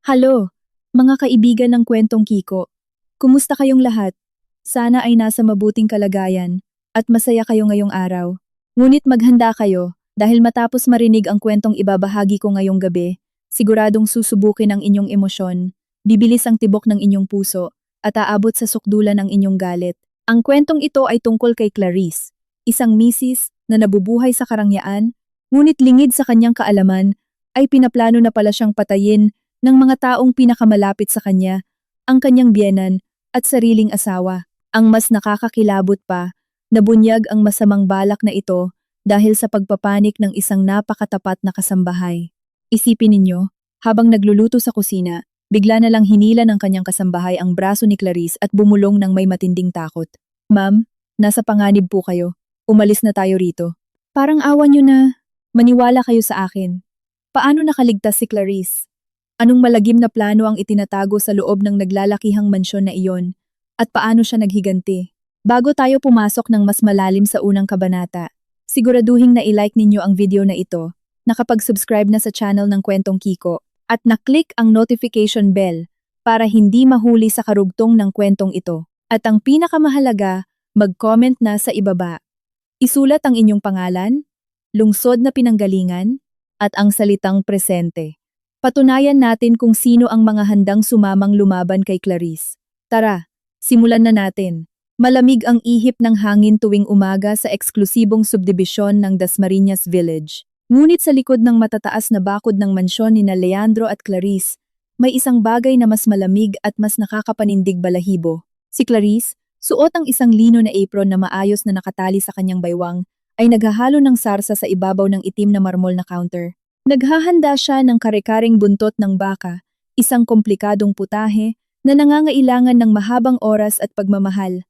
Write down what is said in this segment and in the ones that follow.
Halo, mga kaibigan ng Kwentong Kiko. Kumusta kayong lahat? Sana ay nasa mabuting kalagayan at masaya kayo ngayong araw. Ngunit maghanda kayo dahil matapos marinig ang kwentong ibabahagi ko ngayong gabi, siguradong susubukin ang inyong emosyon, bibilis ang tibok ng inyong puso, at aabot sa sukdulan ang inyong galit. Ang kwentong ito ay tungkol kay Clarice, isang misis na nabubuhay sa karangyaan, ngunit lingid sa kanyang kaalaman, ay pinaplano na pala siyang patayin ng mga taong pinakamalapit sa kanya, ang kanyang biyenan at sariling asawa. Ang mas nakakakilabot pa, nabunyag ang masamang balak na ito dahil sa pagpapanik ng isang napakatapat na kasambahay. Isipin ninyo, habang nagluluto sa kusina, bigla na lang hinila ng kanyang kasambahay ang braso ni Clarice at bumulong ng may matinding takot. Ma'am, nasa panganib po kayo. Umalis na tayo rito. Parang awan nyo na. Maniwala kayo sa akin. Paano nakaligtas si Clarice? Anong malagim na plano ang itinatago sa loob ng naglalakihang mansyon na iyon? At paano siya naghiganti? Bago tayo pumasok ng mas malalim sa unang kabanata, siguraduhin na i-like ninyo ang video na ito, nakapag-subscribe na sa channel ng Kwentong Kiko, at na-click ang notification bell para hindi mahuli sa karugtong ng kwentong ito. At ang pinakamahalaga, mag-comment na sa ibaba. Isulat ang inyong pangalan, lungsod na pinanggalingan, at ang salitang presente. Patunayan natin kung sino ang mga handang sumamang lumaban kay Clarice. Tara, simulan na natin. Malamig ang ihip ng hangin tuwing umaga sa eksklusibong subdibisyon ng Dasmariñas Village. Ngunit sa likod ng matataas na bakod ng mansyon ni na Leandro at Clarice, may isang bagay na mas malamig at mas nakakapanindig balahibo. Si Clarice, suot ang isang lino na apron na maayos na nakatali sa kanyang baywang, ay naghahalo ng sarsa sa ibabaw ng itim na marmol na counter. Naghahanda siya ng kare-karing buntot ng baka, isang komplikadong putahe na nangangailangan ng mahabang oras at pagmamahal.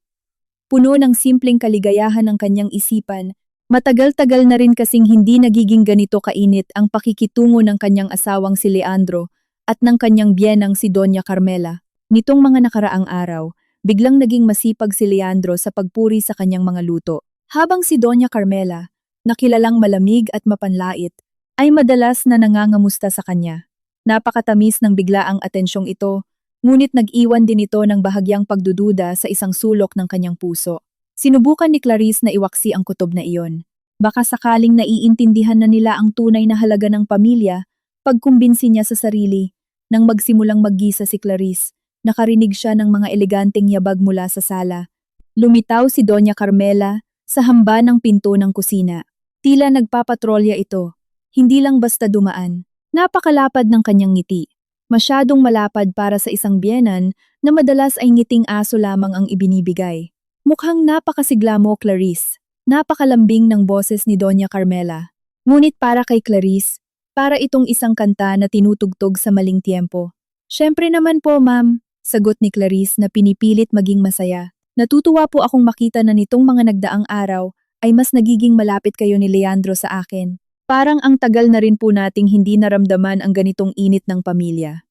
Puno ng simpleng kaligayahan ng kanyang isipan, matagal-tagal na rin kasing hindi nagiging ganito kainit ang pakikitungo ng kanyang asawang si Leandro at ng kanyang biyenang si Doña Carmela. Nitong mga nakaraang araw, biglang naging masipag si Leandro sa pagpuri sa kanyang mga luto. Habang si Doña Carmela, na kilalang malamig at mapanlait, ay madalas na nangangamusta sa kanya. Napakatamis ng biglaang atensyong ito, ngunit nag-iwan din ito ng bahagyang pagdududa sa isang sulok ng kanyang puso. Sinubukan ni Clarice na iwaksi ang kutob na iyon. Baka sakaling naiintindihan na nila ang tunay na halaga ng pamilya, pagkumbinsi niya sa sarili. Nang magsimulang maggisa si Clarice, nakarinig siya ng mga eleganteng yabag mula sa sala. Lumitaw si Doña Carmela sa hamba ng pinto ng kusina. Tila nagpapatrolya ito. Hindi lang basta dumaan. Napakalapad ng kanyang ngiti. Masyadong malapad para sa isang biyenan na madalas ay ngiting aso lamang ang ibinibigay. Mukhang napakasigla mo, Clarice. Napakalambing ng boses ni Doña Carmela. Ngunit para kay Clarice, para itong isang kanta na tinutugtog sa maling tiempo. Siyempre naman po, ma'am, sagot ni Clarice na pinipilit maging masaya. Natutuwa po akong makita na nitong mga nagdaang araw ay mas nagiging malapit kayo ni Leandro sa akin. Parang ang tagal na rin po nating hindi naramdaman ang ganitong init ng pamilya.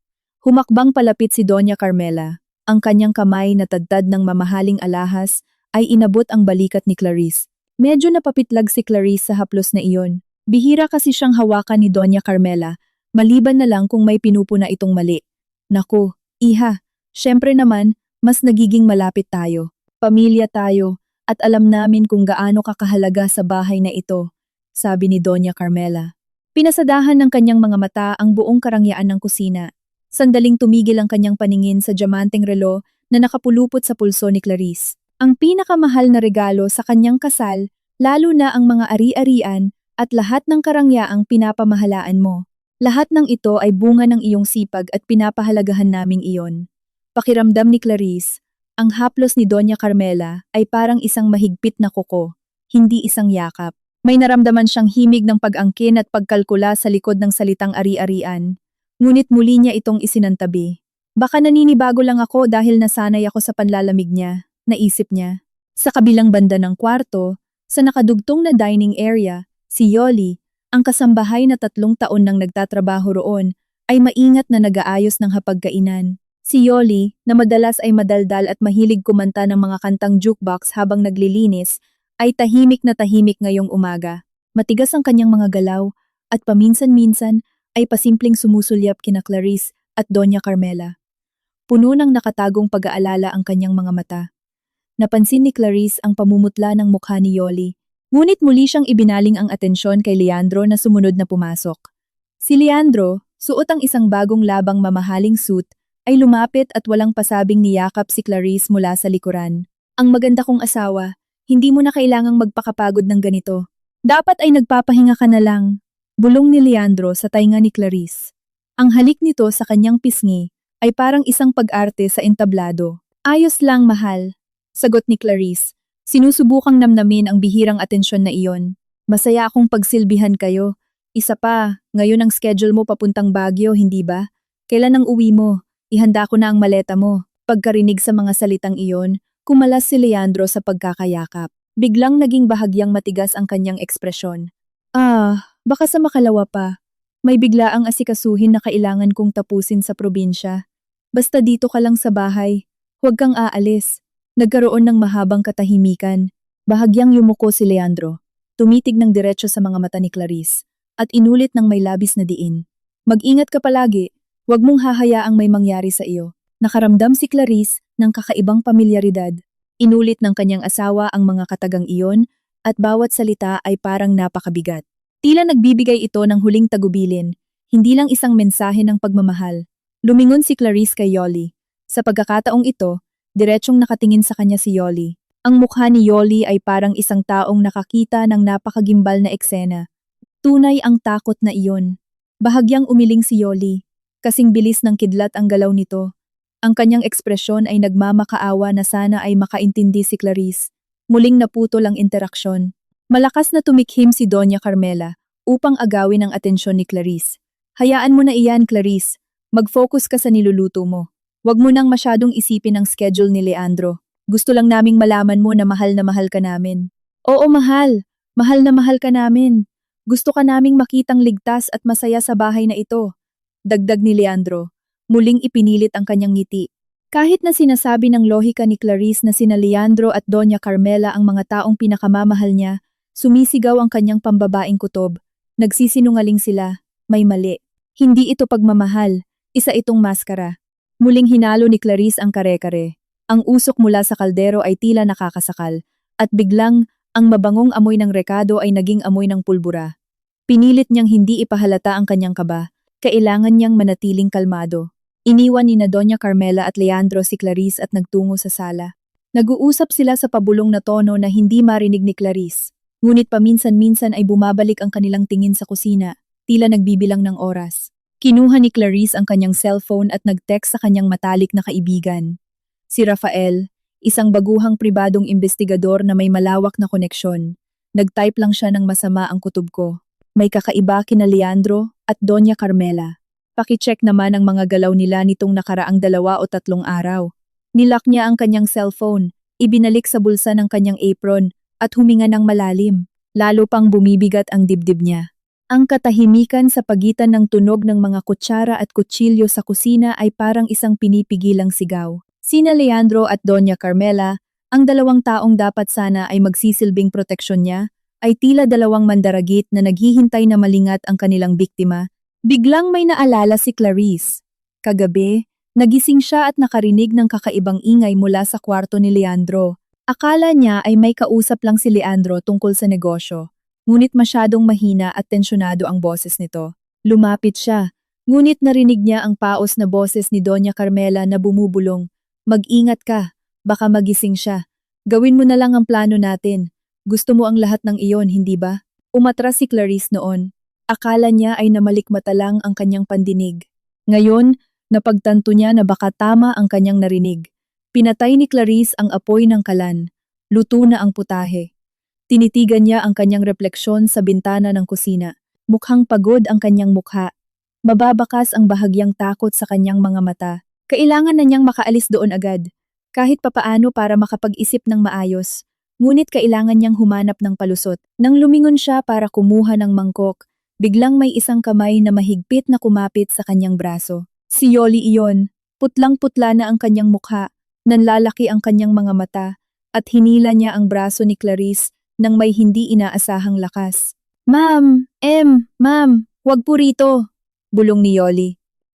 Humakbang palapit si Doña Carmela. Ang kanyang kamay na tadtad ng mamahaling alahas ay inabot ang balikat ni Clarice. Medyo napapitlag si Clarice sa haplos na iyon. Bihira kasi siyang hawakan ni Doña Carmela, maliban na lang kung may pinupuna itong mali. Naku, iha, syempre naman, mas nagiging malapit tayo. Pamilya tayo, at alam namin kung gaano kakahalaga sa bahay na ito, sabi ni Doña Carmela. Pinasadahan ng kanyang mga mata ang buong karangyaan ng kusina. Sandaling tumigil ang kanyang paningin sa diamanteng relo na nakapulupot sa pulso ni Clarice. Ang pinakamahal na regalo sa kanyang kasal, lalo na ang mga ari-arian at lahat ng karangyaang pinapamahalaan mo. Lahat ng ito ay bunga ng iyong sipag at pinapahalagahan naming iyon. Pakiramdam ni Clarice, ang haplos ni Doña Carmela ay parang isang mahigpit na kuko, hindi isang yakap. May naramdaman siyang himig ng pag-angkin at pagkalkula sa likod ng salitang ari-arian. Ngunit muli niya itong isinantabi. Baka naninibago lang ako dahil nasanay ako sa panlalamig niya, naisip niya. Sa kabilang banda ng kwarto, sa nakadugtong na dining area, si Yoli, ang kasambahay na 3 taon nang nagtatrabaho roon, ay maingat na nag-aayos ng hapagkainan. Si Yoli, na madalas ay madaldal at mahilig kumanta ng mga kantang jukebox habang naglilinis, ay tahimik na tahimik ngayong umaga. Matigas ang kanyang mga galaw at paminsan-minsan ay pasimpleng sumusulyap kina Clarice at Doña Carmela. Puno ng nakatagong pag-aalala ang kanyang mga mata. Napansin ni Clarice ang pamumutla ng mukha ni Yoli, ngunit muli siyang ibinaling ang atensyon kay Leandro na sumunod na pumasok. Si Leandro, suot ang isang bagong labang mamahaling suit, ay lumapit at walang pasabing niyakap si Clarice mula sa likuran. Ang maganda kong asawa, hindi mo na kailangang magpakapagod ng ganito. Dapat ay nagpapahinga ka na lang. Bulong ni Leandro sa tainga ni Clarice. Ang halik nito sa kanyang pisngi ay parang isang pag-arte sa entablado. Ayos lang, mahal. Sagot ni Clarice. Sinusubukang namnamin ang bihirang atensyon na iyon. Masaya akong pagsilbihan kayo. Isa pa, ngayon ang schedule mo papuntang Baguio, hindi ba? Kailan ang uwi mo? Ihanda ko na ang maleta mo. Pagkarinig sa mga salitang iyon, kumalas si Leandro sa pagkakayakap. Biglang naging bahagyang matigas ang kanyang ekspresyon. Baka sa makalawa pa. May biglaang asikasuhin na kailangan kong tapusin sa probinsya. Basta dito ka lang sa bahay. Huwag kang aalis. Nagkaroon ng mahabang katahimikan. Bahagyang yumuko si Leandro. Tumitig ng diretso sa mga mata ni Clarice. At inulit ng may labis na diin. Mag-ingat ka palagi. Huwag mong hahayaang may mangyari sa iyo. Nakaramdam si Clarice ng kakaibang pamilyaridad. Inulit ng kanyang asawa ang mga katagang iyon at bawat salita ay parang napakabigat. Tila nagbibigay ito ng huling tagubilin, hindi lang isang mensahe ng pagmamahal. Lumingon si Clarice kay Yoli. Sa pagkakataong ito, diretsyong nakatingin sa kanya si Yoli. Ang mukha ni Yoli ay parang isang taong nakakita ng napakagimbal na eksena. Tunay ang takot na iyon. Bahagyang umiling si Yoli. Kasing bilis ng kidlat ang galaw nito. Ang kanyang ekspresyon ay nagmamakaawa na sana ay makaintindi si Clarice. Muling naputol ang interaksyon. Malakas na tumikhim si Doña Carmela upang agawin ang atensyon ni Clarice. Hayaan mo na iyan, Clarice. Mag-focus ka sa niluluto mo. Huwag mo nang masyadong isipin ang schedule ni Leandro. Gusto lang naming malaman mo na mahal ka namin. Oo, mahal. Mahal na mahal ka namin. Gusto ka naming makitang ligtas at masaya sa bahay na ito. Dagdag ni Leandro. Muling ipinilit ang kanyang ngiti. Kahit na sinasabi ng lohika ni Clarice na sina Leandro at Doña Carmela ang mga taong pinakamamahal niya, sumisigaw ang kanyang pambabaing kutob. Nagsisinungaling sila. May mali. Hindi ito pagmamahal. Isa itong maskara. Muling hinalo ni Clarice ang kare-kare. Ang usok mula sa kaldero ay tila nakakasakal. At biglang, ang mabangong amoy ng rekado ay naging amoy ng pulbura. Pinilit niyang hindi ipahalata ang kanyang kaba. Kailangan niyang manatiling kalmado. Iniwan ni na Doña Carmela at Leandro si Clarice at nagtungo sa sala. Nag-uusap sila sa pabulong na tono na hindi marinig ni Clarice. Ngunit paminsan-minsan ay bumabalik ang kanilang tingin sa kusina, tila nagbibilang ng oras. Kinuha ni Clarice ang kanyang cellphone at nag-text sa kanyang matalik na kaibigan. Si Rafael, isang baguhang pribadong investigador na may malawak na koneksyon. Nag-type lang siya ng masama ang kutob ko. May kakaiba kina Leandro at Doña Carmela. Paki-check naman ang mga galaw nila nitong nakaraang 2 o 3 araw. Nilock niya ang kanyang cellphone, ibinalik sa bulsa ng kanyang apron at huminga ng malalim. Lalo pang bumibigat ang dibdib niya. Ang katahimikan sa pagitan ng tunog ng mga kutsara at kutsilyo sa kusina ay parang isang pinipigilang sigaw. Sina Leandro at Doña Carmela, ang 2 taong dapat sana ay magsisilbing proteksyon niya, ay tila 2 mandaragit na naghihintay na malingat ang kanilang biktima. Biglang may naalala si Clarice. Kagabi, nagising siya at nakarinig ng kakaibang ingay mula sa kwarto ni Leandro. Akala niya ay may kausap lang si Leandro tungkol sa negosyo. Ngunit masyadong mahina at tensyonado ang boses nito. Lumapit siya, ngunit narinig niya ang paos na boses ni Doña Carmela na bumubulong. Mag-ingat ka, baka magising siya. Gawin mo na lang ang plano natin. Gusto mo ang lahat ng iyon, hindi ba? Umatras si Clarice noon. Akala niya ay namalikmata lang ang kanyang pandinig. Ngayon, napagtanto niya na baka tama ang kanyang narinig. Pinatay ni Clarice ang apoy ng kalan. Luto na ang putahe. Tinitigan niya ang kanyang refleksyon sa bintana ng kusina. Mukhang pagod ang kanyang mukha. Mababakas ang bahagyang takot sa kanyang mga mata. Kailangan na niyang makaalis doon agad. Kahit papaano para makapag-isip ng maayos. Ngunit kailangan niyang humanap ng palusot. Nang lumingon siya para kumuha ng mangkok, biglang may isang kamay na mahigpit na kumapit sa kanyang braso. Si Yoli iyon. Putlang-putla na ang kanyang mukha. Nanlalaki ang kanyang mga mata. At hinila niya ang braso ni Clarice nang may hindi inaasahang lakas. Ma'am, ma'am, wag po rito, bulong ni Yoli.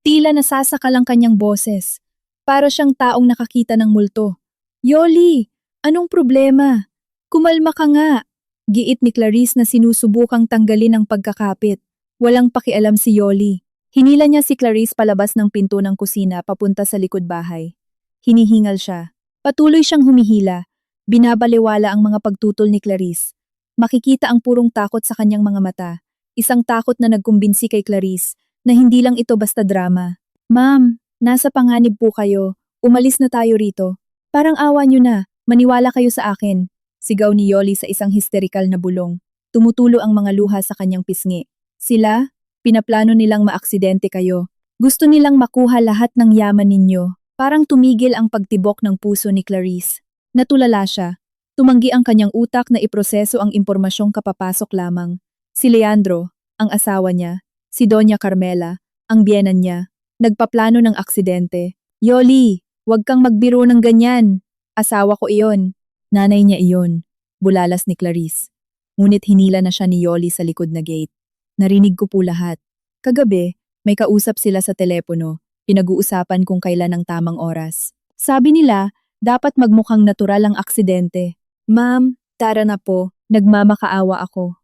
Tila nasasakal ang kanyang boses. Para siyang taong nakakita ng multo. Yoli, anong problema? Kumalma ka nga. Giit ni Clarice na sinusubukang tanggalin ang pagkakapit. Walang pakialam si Yoli. Hinila niya si Clarice palabas ng pinto ng kusina papunta sa likod bahay. Hinihingal siya. Patuloy siyang humihila. Binabaliwala ang mga pagtutol ni Clarice. Makikita ang purong takot sa kanyang mga mata. Isang takot na nagkumbinsi kay Clarice na hindi lang ito basta drama. Ma'am, nasa panganib po kayo. Umalis na tayo rito. Parang awa niyo na. Maniwala kayo sa akin. Sigaw ni Yoli sa isang histerikal na bulong. Tumutulo ang mga luha sa kanyang pisngi. Sila, pinaplano nilang maaksidente kayo. Gusto nilang makuha lahat ng yaman ninyo. Parang tumigil ang pagtibok ng puso ni Clarice. Natulala siya. Tumanggi ang kanyang utak na iproseso ang impormasyong kapapasok lamang. Si Leandro, ang asawa niya, si Doña Carmela, ang biyenan niya, nagpaplano ng aksidente. Yoli, huwag kang magbiro ng ganyan. Asawa ko iyon. Nanay niya iyon. Bulalas ni Clarice. Ngunit hinila na siya ni Yoli sa likod na gate. Narinig ko po lahat. Kagabi, may kausap sila sa telepono. Pinag-uusapan kung kailan ang tamang oras. Sabi nila, dapat magmukhang natural ang aksidente. Ma'am, tara na po. Nagmamakaawa ako.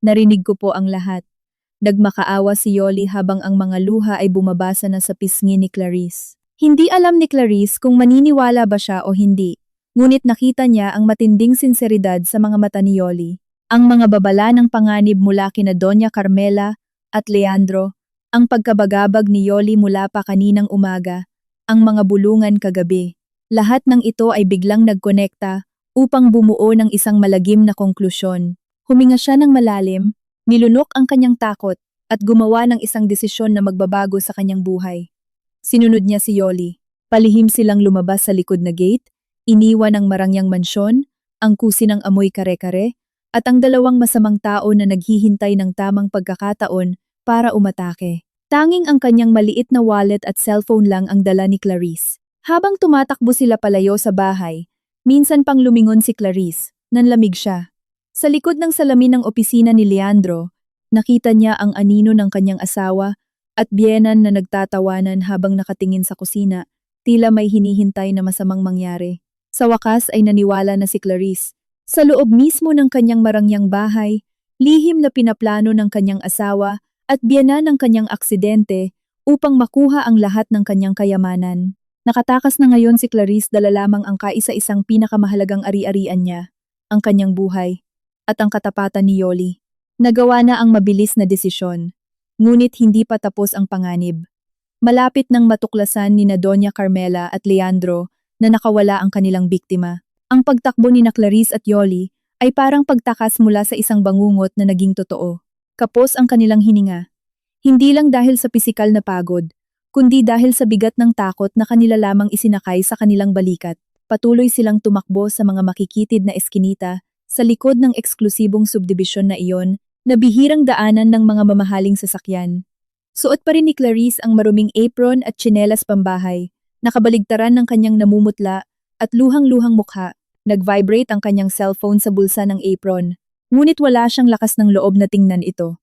Narinig ko po ang lahat. Nagmakaawa si Yoli habang ang mga luha ay bumabasa na sa pisngi ni Clarice. Hindi alam ni Clarice kung maniniwala ba siya o hindi. Ngunit nakita niya ang matinding sinseridad sa mga mata ni Yoli. Ang mga babala ng panganib mula kina Doña Carmela at Leandro, ang pagkabagabag ni Yoli mula pa kaninang umaga, ang mga bulungan kagabi. Lahat ng ito ay biglang nagkonekta upang bumuo ng isang malagim na konklusyon. Huminga siya ng malalim, nilunok ang kanyang takot at gumawa ng isang desisyon na magbabago sa kanyang buhay. Sinunod niya si Yoli. Palihim silang lumabas sa likod na gate, iniwan ang marangyang mansyon, ang kusi ng amoy kare-kare, at ang dalawang masamang tao na naghihintay ng tamang pagkakataon para umatake. Tanging ang kanyang maliit na wallet at cellphone lang ang dala ni Clarice. Habang tumatakbo sila palayo sa bahay, minsan pang lumingon si Clarice, nanlamig siya. Sa likod ng salamin ng opisina ni Leandro, nakita niya ang anino ng kanyang asawa at biyenan na nagtatawanan habang nakatingin sa kusina, tila may hinihintay na masamang mangyari. Sa wakas ay naniwala na si Clarice. Sa loob mismo ng kanyang marangyang bahay, lihim na pinaplano ng kanyang asawa at biyenan ng kanyang aksidente upang makuha ang lahat ng kanyang kayamanan. Nakatakas na ngayon si Clarice dala lamang ang kaisa-isang pinakamahalagang ari-arian niya, ang kanyang buhay, at ang katapatan ni Yoli. Nagawa na ang mabilis na desisyon, ngunit hindi pa tapos ang panganib. Malapit nang matuklasan ni na Doña Carmela at Leandro na nakawala ang kanilang biktima. Ang pagtakbo ni na Clarice at Yoli ay parang pagtakas mula sa isang bangungot na naging totoo. Kapos ang kanilang hininga. Hindi lang dahil sa pisikal na pagod, kundi dahil sa bigat ng takot na kanila lamang isinakay sa kanilang balikat. Patuloy silang tumakbo sa mga makikitid na eskinita sa likod ng eksklusibong subdibisyon na iyon na bihirang daanan ng mga mamahaling sasakyan. Suot pa rin ni Clarice ang maruming apron at tsinelas pambahay, nakabaligtaran ng kanyang namumutla at luhang-luhang mukha. Nag-vibrate ang kanyang cellphone sa bulsa ng apron, ngunit wala siyang lakas ng loob na tingnan ito.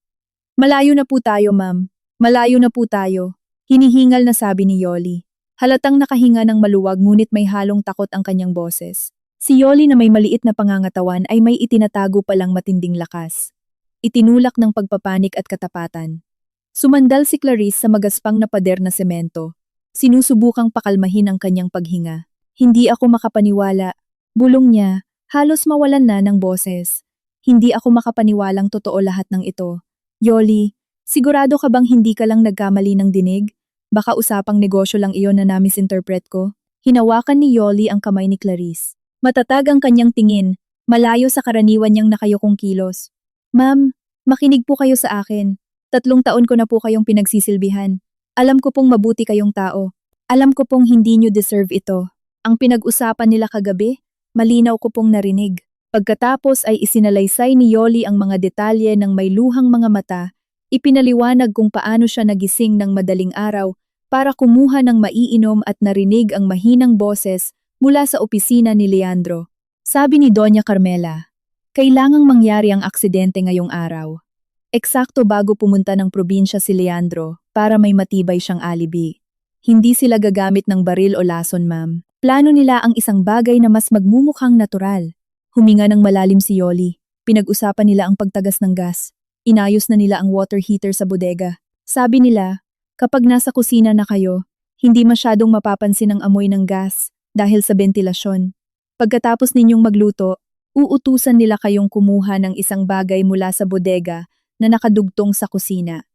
Malayo na po tayo, ma'am. Malayo na po tayo. Hinihingal na sabi ni Yoli. Halatang nakahinga ng maluwag ngunit may halong takot ang kanyang boses. Si Yoli na may maliit na pangangatawan ay may itinatago palang matinding lakas. Itinulak ng pagpapanik at katapatan. Sumandal si Clarice sa magaspang na pader na semento. Sinusubukang pakalmahin ang kanyang paghinga. Hindi ako makapaniwala. Bulong niya, halos mawalan na ng boses. Hindi ako makapaniwalang totoo lahat ng ito. Yoli, sigurado ka bang hindi ka lang nagkamali ng dinig? Baka usapang negosyo lang iyon na na-misinterpret ko. Hinawakan ni Yoli ang kamay ni Clarice. Matatag ang kanyang tingin, malayo sa karaniwan niyang nakayokong kilos. Ma'am, makinig po kayo sa akin. 3 taon ko na po kayong pinagsisilbihan. Alam ko pong mabuti kayong tao. Alam ko pong hindi niyo deserve ito. Ang pinag-usapan nila kagabi, malinaw ko pong narinig. Pagkatapos ay isinalaysay ni Yoli ang mga detalye ng may luhang mga mata, ipinaliwanag kung paano siya nagising ng madaling araw para kumuha ng maiinom at narinig ang mahinang boses mula sa opisina ni Leandro. Sabi ni Doña Carmela, kailangang mangyari ang aksidente ngayong araw. Eksakto bago pumunta ng probinsya si Leandro para may matibay siyang alibi. Hindi sila gagamit ng baril o lason, ma'am. Plano nila ang isang bagay na mas magmumukhang natural. Huminga ng malalim si Yoli. Pinag-usapan nila ang pagtagas ng gas. Inayos na nila ang water heater sa bodega. Sabi nila, kapag nasa kusina na kayo, hindi masyadong mapapansin ang amoy ng gas dahil sa bentilasyon. Pagkatapos ninyong magluto, uutusan nila kayong kumuha ng isang bagay mula sa bodega na nakadugtong sa kusina.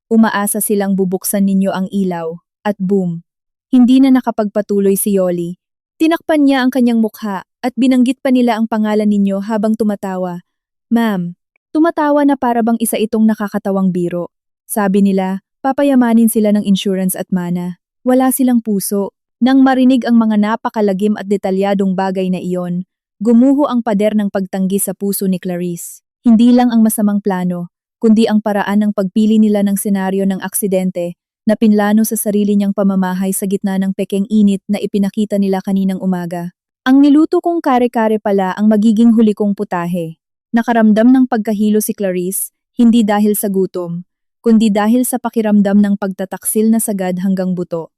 Umaasa silang bubuksan ninyo ang ilaw, at boom. Hindi na nakapagpatuloy si Yoli. Tinakpan niya ang kanyang mukha at binanggit pa nila ang pangalan ninyo habang tumatawa. Ma'am, tumatawa na para bang isa itong nakakatawang biro. Sabi nila, papayamanin sila ng insurance at mana. Wala silang puso. Nang marinig ang mga napakalagim at detalyadong bagay na iyon, gumuho ang pader ng pagtanggi sa puso ni Clarice. Hindi lang ang masamang plano, kundi ang paraan ng pagpili nila ng senaryo ng aksidente na pinlano sa sarili niyang pamamahay sa gitna ng pekeng init na ipinakita nila kaninang umaga. Ang niluto kong kare-kare pala ang magiging huli kong putahe. Nakaramdam ng pagkahilo si Clarice, hindi dahil sa gutom, kundi dahil sa pakiramdam ng pagtataksil na sagad hanggang buto.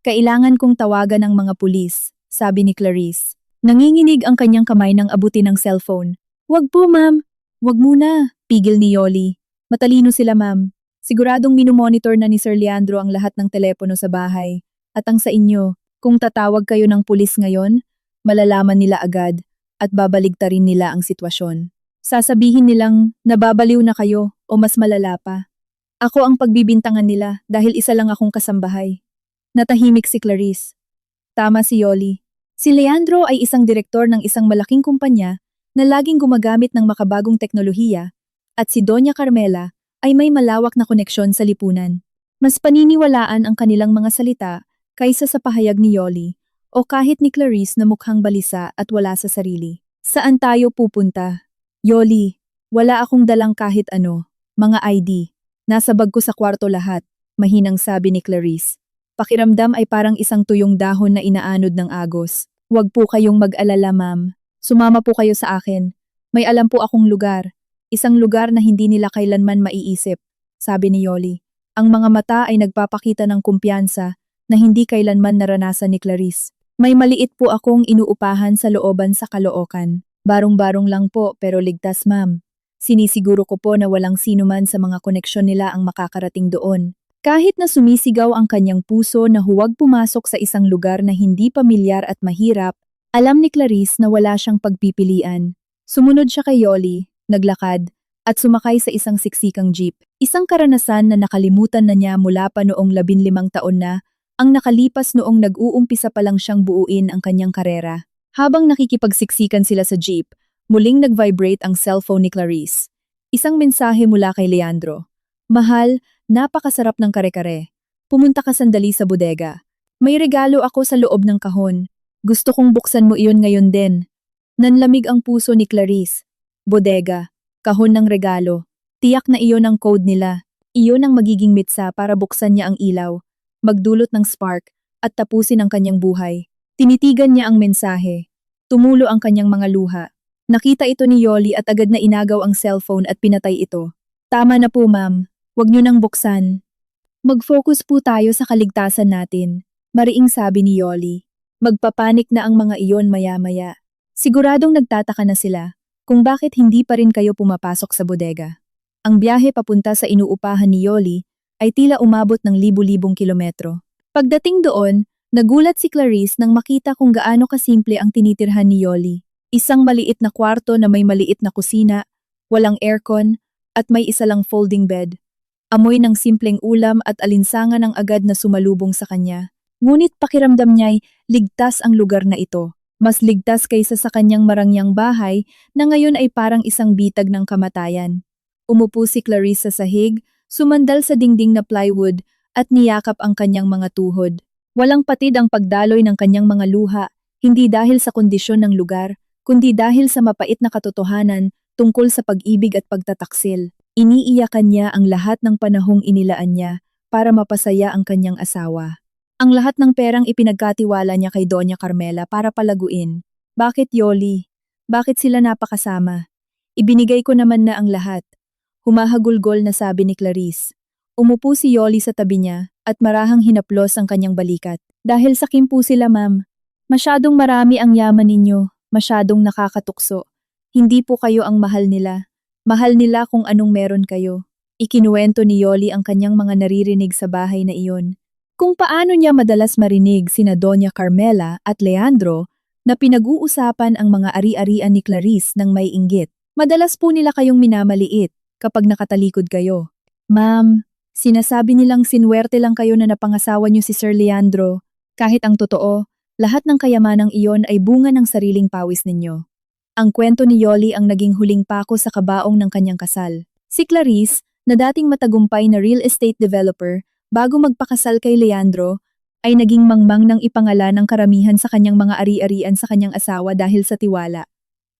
Kailangan kong tawagan ang mga pulis, sabi ni Clarice. Nanginginig ang kanyang kamay nang abutin ng cellphone. Wag po, ma'am. Wag muna, pigil ni Yoli. Matalino sila, ma'am. Siguradong minomonitor na ni Sir Leandro ang lahat ng telepono sa bahay. At ang sa inyo, kung tatawag kayo ng pulis ngayon, malalaman nila agad at babaligtarin nila ang sitwasyon. Sasabihin nilang nababaliw na kayo o mas malala pa. Ako ang pagbibintangan nila dahil isa lang akong kasambahay. Natahimik si Clarice. Tama si Yoli. Si Leandro ay isang direktor ng isang malaking kumpanya na laging gumagamit ng makabagong teknolohiya at si Doña Carmela ay may malawak na koneksyon sa lipunan. Mas paniniwalaan ang kanilang mga salita kaysa sa pahayag ni Yoli o kahit ni Clarice na mukhang balisa at wala sa sarili. Saan tayo pupunta? Yoli, wala akong dalang kahit ano, mga ID. Nasa bag ko sa kwarto lahat, mahinang sabi ni Clarice. Pakiramdam ay parang isang tuyong dahon na inaanod ng agos. Huwag po kayong mag-alala, ma'am. Sumama po kayo sa akin. May alam po akong lugar. Isang lugar na hindi nila kailanman maiisip, sabi ni Yoli. Ang mga mata ay nagpapakita ng kumpiyansa na hindi kailanman naranasan ni Clarice. May maliit po akong inuupahan sa looban sa Caloocan. Barong-barong lang po pero ligtas, ma'am. Sinisiguro ko po na walang sino man sa mga koneksyon nila ang makakarating doon. Kahit na sumisigaw ang kanyang puso na huwag pumasok sa isang lugar na hindi pamilyar at mahirap, alam ni Clarice na wala siyang pagpipilian. Sumunod siya kay Yoli, naglakad, at sumakay sa isang siksikang jeep. Isang karanasan na nakalimutan na niya mula pa noong 15 taon na, ang nakalipas noong nag-uumpisa pa lang siyang buuin ang kanyang karera. Habang nakikipagsiksikan sila sa jeep, muling nag-vibrate ang cellphone ni Clarice. Isang mensahe mula kay Leandro. Mahal, napakasarap ng kare-kare. Pumunta ka sandali sa bodega. May regalo ako sa loob ng kahon. Gusto kong buksan mo iyon ngayon din. Nanlamig ang puso ni Clarice. Bodega, kahon ng regalo. Tiyak na iyon ang code nila. Iyon ang magiging mitsa para buksan niya ang ilaw, magdulot ng spark, at tapusin ang kanyang buhay. Tinitigan niya ang mensahe. Tumulo ang kanyang mga luha. Nakita ito ni Yoli at agad na inagaw ang cellphone at pinatay ito. Tama na po, ma'am. Huwag niyo nang buksan. Mag-focus po tayo sa kaligtasan natin, mariing sabi ni Yoli. Magpapanik na ang mga iyon maya-maya. Siguradong nagtataka na sila kung bakit hindi pa rin kayo pumapasok sa bodega. Ang biyahe papunta sa inuupahan ni Yoli ay tila umabot ng libu-libong kilometro. Pagdating doon, nagulat si Clarice nang makita kung gaano kasimple ang tinitirhan ni Yoli. Isang maliit na kwarto na may maliit na kusina, walang aircon, at may isa lang folding bed. Amoy ng simpleng ulam at alinsangan ang agad na sumalubong sa kanya. Ngunit pakiramdam niya'y ligtas ang lugar na ito. Mas ligtas kaysa sa kanyang marangyang bahay na ngayon ay parang isang bitag ng kamatayan. Umupo si Clarice sa sahig, sumandal sa dingding na plywood at niyakap ang kanyang mga tuhod. Walang patid ang pagdaloy ng kanyang mga luha, hindi dahil sa kondisyon ng lugar, kundi dahil sa mapait na katotohanan tungkol sa pag-ibig at pagtataksil. Iniiyakan niya ang lahat ng panahong inilaan niya para mapasaya ang kanyang asawa. Ang lahat ng perang ipinagkatiwala niya kay Doña Carmela para palaguin. Bakit Yoli? Bakit sila napakasama? Ibinigay ko naman na ang lahat. Humahagulgol na sabi ni Clarice. Umupo si Yoli sa tabi niya at marahang hinaplos ang kanyang balikat. Dahil sakim po sila, ma'am. Masyadong marami ang yaman ninyo, masyadong nakakatukso. Hindi po kayo ang mahal nila. Mahal nila kung anong meron kayo. Ikinuwento ni Yoli ang kanyang mga naririnig sa bahay na iyon. Kung paano niya madalas marinig sina Doña Carmela at Leandro na pinag-uusapan ang mga ari-arian ni Clarice ng may inggit. Madalas po nila kayong minamaliit kapag nakatalikod kayo. Ma'am, sinasabi nilang sinwerte lang kayo na napangasawa niyo si Sir Leandro. Kahit ang totoo, lahat ng kayamanang iyon ay bunga ng sariling pawis ninyo. Ang kwento ni Yoli ang naging huling pako sa kabaong ng kanyang kasal. Si Clarice, na dating matagumpay na real estate developer, bago magpakasal kay Leandro, ay naging mangmang ng ipangalan ng karamihan sa kanyang mga ari-arian sa kanyang asawa dahil sa tiwala.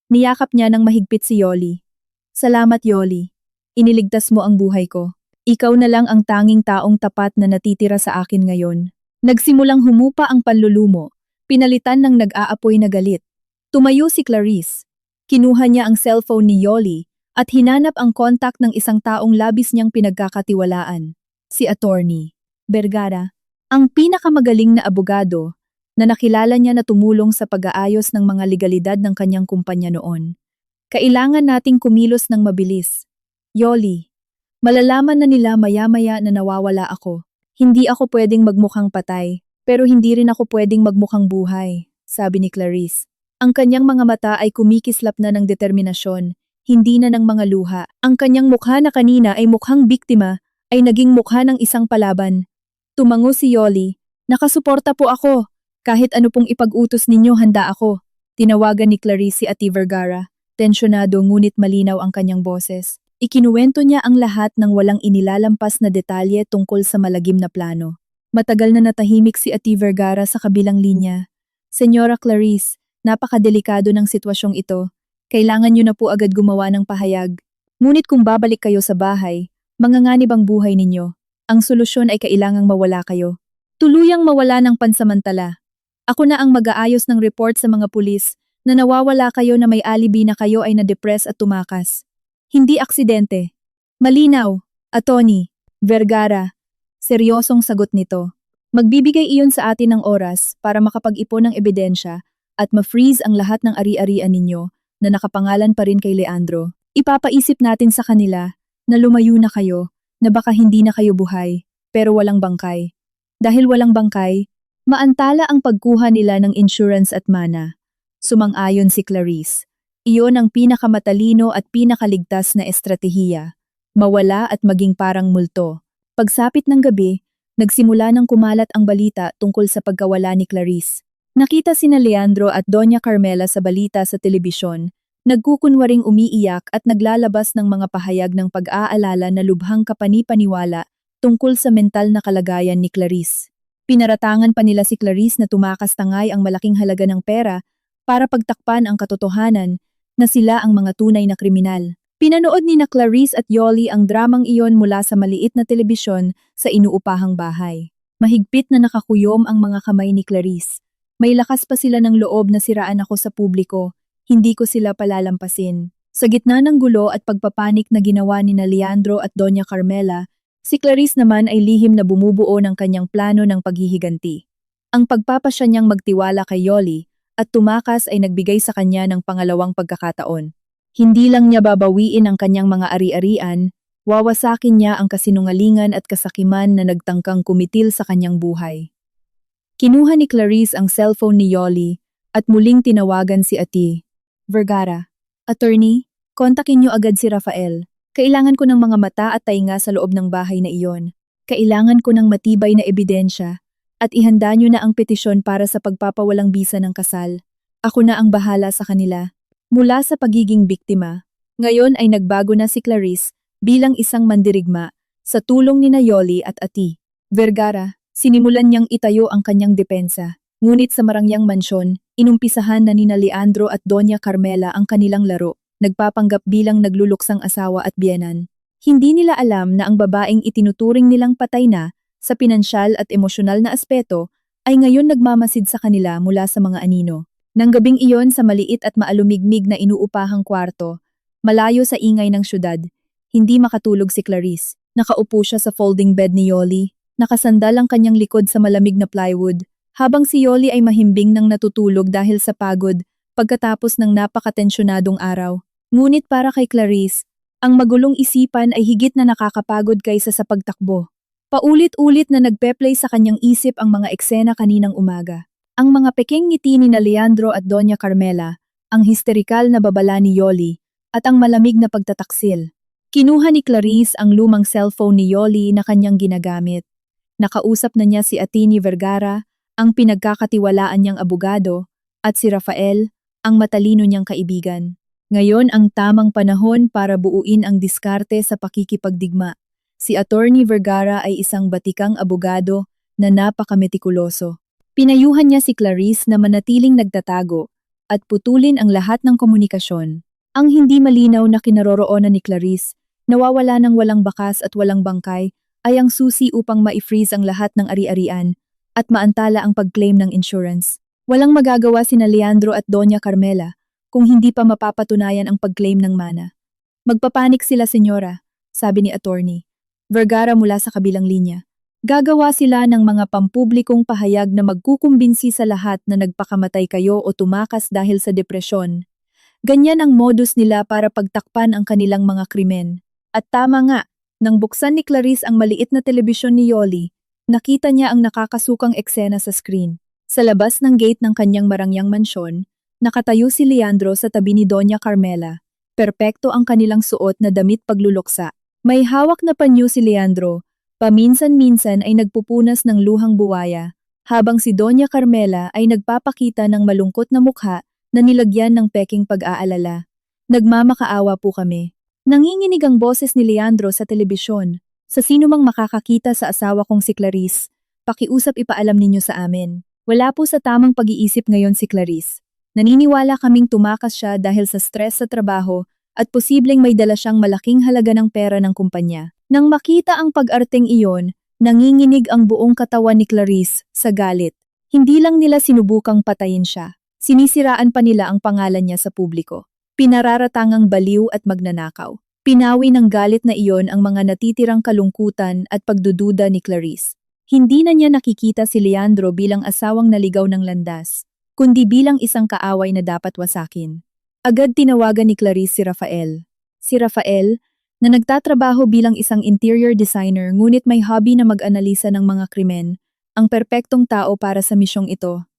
Niyakap niya ng mahigpit si Yoli. Salamat, Yoli. Iniligtas mo ang buhay ko. Ikaw na lang ang tanging taong tapat na natitira sa akin ngayon. Nagsimulang humupa ang panlulumo, pinalitan ng nag-aapoy na galit. Tumayo si Clarice. Kinuha niya ang cellphone ni Yoli at hinanap ang kontak ng isang taong labis niyang pinagkakatiwalaan, si Attorney Vergara, ang pinakamagaling na abogado na nakilala niya na tumulong sa pag-aayos ng mga legalidad ng kanyang kumpanya noon. Kailangan nating kumilos ng mabilis. Yoli, malalaman na nila maya-maya na nawawala ako. Hindi ako pwedeng magmukhang patay, pero hindi rin ako pwedeng magmukhang buhay, sabi ni Clarice. Ang kanyang mga mata ay kumikislap na ng determinasyon, hindi na ng mga luha. Ang kanyang mukha na kanina ay mukhang biktima, ay naging mukha ng isang palaban. Tumango si Yoli. Nakasuporta po ako. Kahit ano pong ipag-utos ninyo, handa ako. Tinawagan ni Clarice si Ate Vergara. Tensyonado ngunit malinaw ang kanyang boses. Ikinuwento niya ang lahat ng walang inilalampas na detalye tungkol sa malagim na plano. Matagal na natahimik si Ate Vergara sa kabilang linya. Senyora Clarice, napakadelikado ng sitwasyong ito. Kailangan niyo na po agad gumawa ng pahayag. Ngunit kung babalik kayo sa bahay, manganganib ang buhay ninyo. Ang solusyon ay kailangang mawala kayo. Tuluyang mawala ng pansamantala. Ako na ang mag-aayos ng report sa mga pulis na nawawala kayo na may alibi na kayo ay na-depress at tumakas. Hindi aksidente. Malinaw, Attorney Vergara. Seryosong sagot nito. Magbibigay iyon sa atin ng oras para makapag-ipon ng ebidensya at ma-freeze ang lahat ng ari-arian ninyo na nakapangalan pa rin kay Leandro. Ipapaisip natin sa kanila na lumayo na kayo, na baka hindi na kayo buhay, pero walang bangkay. Dahil walang bangkay, maantala ang pagkuha nila ng insurance at mana. Sumang-ayon si Clarice. Iyon ang pinakamatalino at pinakaligtas na estratehiya. Mawala at maging parang multo. Pagsapit ng gabi, nagsimula ng kumalat ang balita tungkol sa pagkawala ni Clarice. Nakita sina Leandro at Doña Carmela sa balita sa telebisyon, nagkukunwaring umiiyak at naglalabas ng mga pahayag ng pag-aalala na lubhang kapani-paniwala tungkol sa mental na kalagayan ni Clarice. Pinaratangan pa nila si Clarice na tumakas tangay ang malaking halaga ng pera para pagtakpan ang katotohanan na sila ang mga tunay na kriminal. Pinanood ni na Clarice at Yoli ang dramang iyon mula sa maliit na telebisyon sa inuupahang bahay. Mahigpit na nakakuyom ang mga kamay ni Clarice. May lakas pa sila ng loob na siraan ako sa publiko, hindi ko sila palalampasin. Sa gitna ng gulo at pagpapanik na ginawa ni na Leandro at Doña Carmela, si Clarice naman ay lihim na bumubuo ng kanyang plano ng paghihiganti. Ang pagpapasya niyang magtiwala kay Yoli at tumakas ay nagbigay sa kanya ng pangalawang pagkakataon. Hindi lang niya babawiin ang kanyang mga ari-arian, wawasakin niya ang kasinungalingan at kasakiman na nagtangkang kumitil sa kanyang buhay. Kinuha ni Clarice ang cellphone ni Yoli at muling tinawagan si Ate Vergara. Attorney, kontakin niyo agad si Rafael. Kailangan ko ng mga mata at tainga sa loob ng bahay na iyon. Kailangan ko ng matibay na ebidensya at ihanda niyo na ang petisyon para sa pagpapawalang bisa ng kasal. Ako na ang bahala sa kanila. Mula sa pagiging biktima, ngayon ay nagbago na si Clarice bilang isang mandirigma sa tulong ni na Yoli at Ate Vergara. Sinimulan niyang itayo ang kanyang depensa. Ngunit sa marangyang mansyon, inumpisahan na nina Leandro at Doña Carmela ang kanilang laro, nagpapanggap bilang nagluluksang asawa at biyenan. Hindi nila alam na ang babaeng itinuturing nilang patay na sa pinansyal at emosyonal na aspeto ay ngayon nagmamasid sa kanila mula sa mga anino. Nang gabing iyon sa maliit at maalumigmig na inuupahang kwarto, malayo sa ingay ng syudad, hindi makatulog si Clarice. Nakaupo siya sa folding bed ni Yoli, nakasandal ang kanyang likod sa malamig na plywood, habang si Yoli ay mahimbing nang natutulog dahil sa pagod pagkatapos ng napakatensyonadong araw. Ngunit para kay Clarice, ang magulong isipan ay higit na nakakapagod kaysa sa pagtakbo. Paulit-ulit na nagpe-play sa kanyang isip ang mga eksena kaninang umaga. Ang mga peking ngiti ni na Leandro at Doña Carmela, ang histerikal na babala ni Yoli, at ang malamig na pagtataksil. Kinuha ni Clarice ang lumang cellphone ni Yoli na kanyang ginagamit. Nakausap na niya si Atini Vergara, ang pinagkakatiwalaan niyang abogado, at si Rafael, ang matalino niyang kaibigan. Ngayon ang tamang panahon para buuin ang diskarte sa pakikipagdigma. Si Attorney Vergara ay isang batikang abogado na napakametikuloso. Pinayuhan niya si Clarice na manatiling nagtatago at putulin ang lahat ng komunikasyon. Ang hindi malinaw na kinaroroonan ni Clarice, nawawala ng walang bakas at walang bangkay, ay ang susi upang ma-freeze ang lahat ng ari-arian at maantala ang pag-claim ng insurance. Walang magagawa sina Leandro at Doña Carmela kung hindi pa mapapatunayan ang pag-claim ng mana. Magpapanik sila, senyora, sabi ni attorney Vergara mula sa kabilang linya. Gagawa sila ng mga pampublikong pahayag na magkukumbinsi sa lahat na nagpakamatay kayo o tumakas dahil sa depresyon. Ganyan ang modus nila para pagtakpan ang kanilang mga krimen. At tama nga, nang buksan ni Clarice ang maliit na telebisyon ni Yoli, nakita niya ang nakakasukang eksena sa screen. Sa labas ng gate ng kanyang marangyang mansyon, nakatayo si Leandro sa tabi ni Doña Carmela. Perpekto ang kanilang suot na damit pagluluksa. May hawak na panyo si Leandro. Paminsan-minsan ay nagpupunas ng luhang buwaya, habang si Doña Carmela ay nagpapakita ng malungkot na mukha na nilagyan ng peking pag-aalala. Nagmamakaawa po kami. Nanginginig ang boses ni Leandro sa telebisyon. Sa sino mang makakakita sa asawa kong si Clarice, pakiusap ipaalam ninyo sa amin. Wala po sa tamang pag-iisip ngayon si Clarice. Naniniwala kaming tumakas siya dahil sa stress sa trabaho at posibleng may dala siyang malaking halaga ng pera ng kumpanya. Nang makita ang pag-arteng iyon, nanginginig ang buong katawan ni Clarice sa galit. Hindi lang nila sinubukang patayin siya. Sinisiraan pa nila ang pangalan niya sa publiko. Pinararatangang baliw at magnanakaw. Pinawi ng galit na iyon ang mga natitirang kalungkutan at pagdududa ni Clarice. Hindi na niya nakikita si Leandro bilang asawang naligaw ng landas, kundi bilang isang kaaway na dapat wasakin. Agad tinawagan ni Clarice si Rafael. Si Rafael, na nagtatrabaho bilang isang interior designer ngunit may hobby na mag-analisa ng mga krimen, ang perpektong tao para sa misyong ito.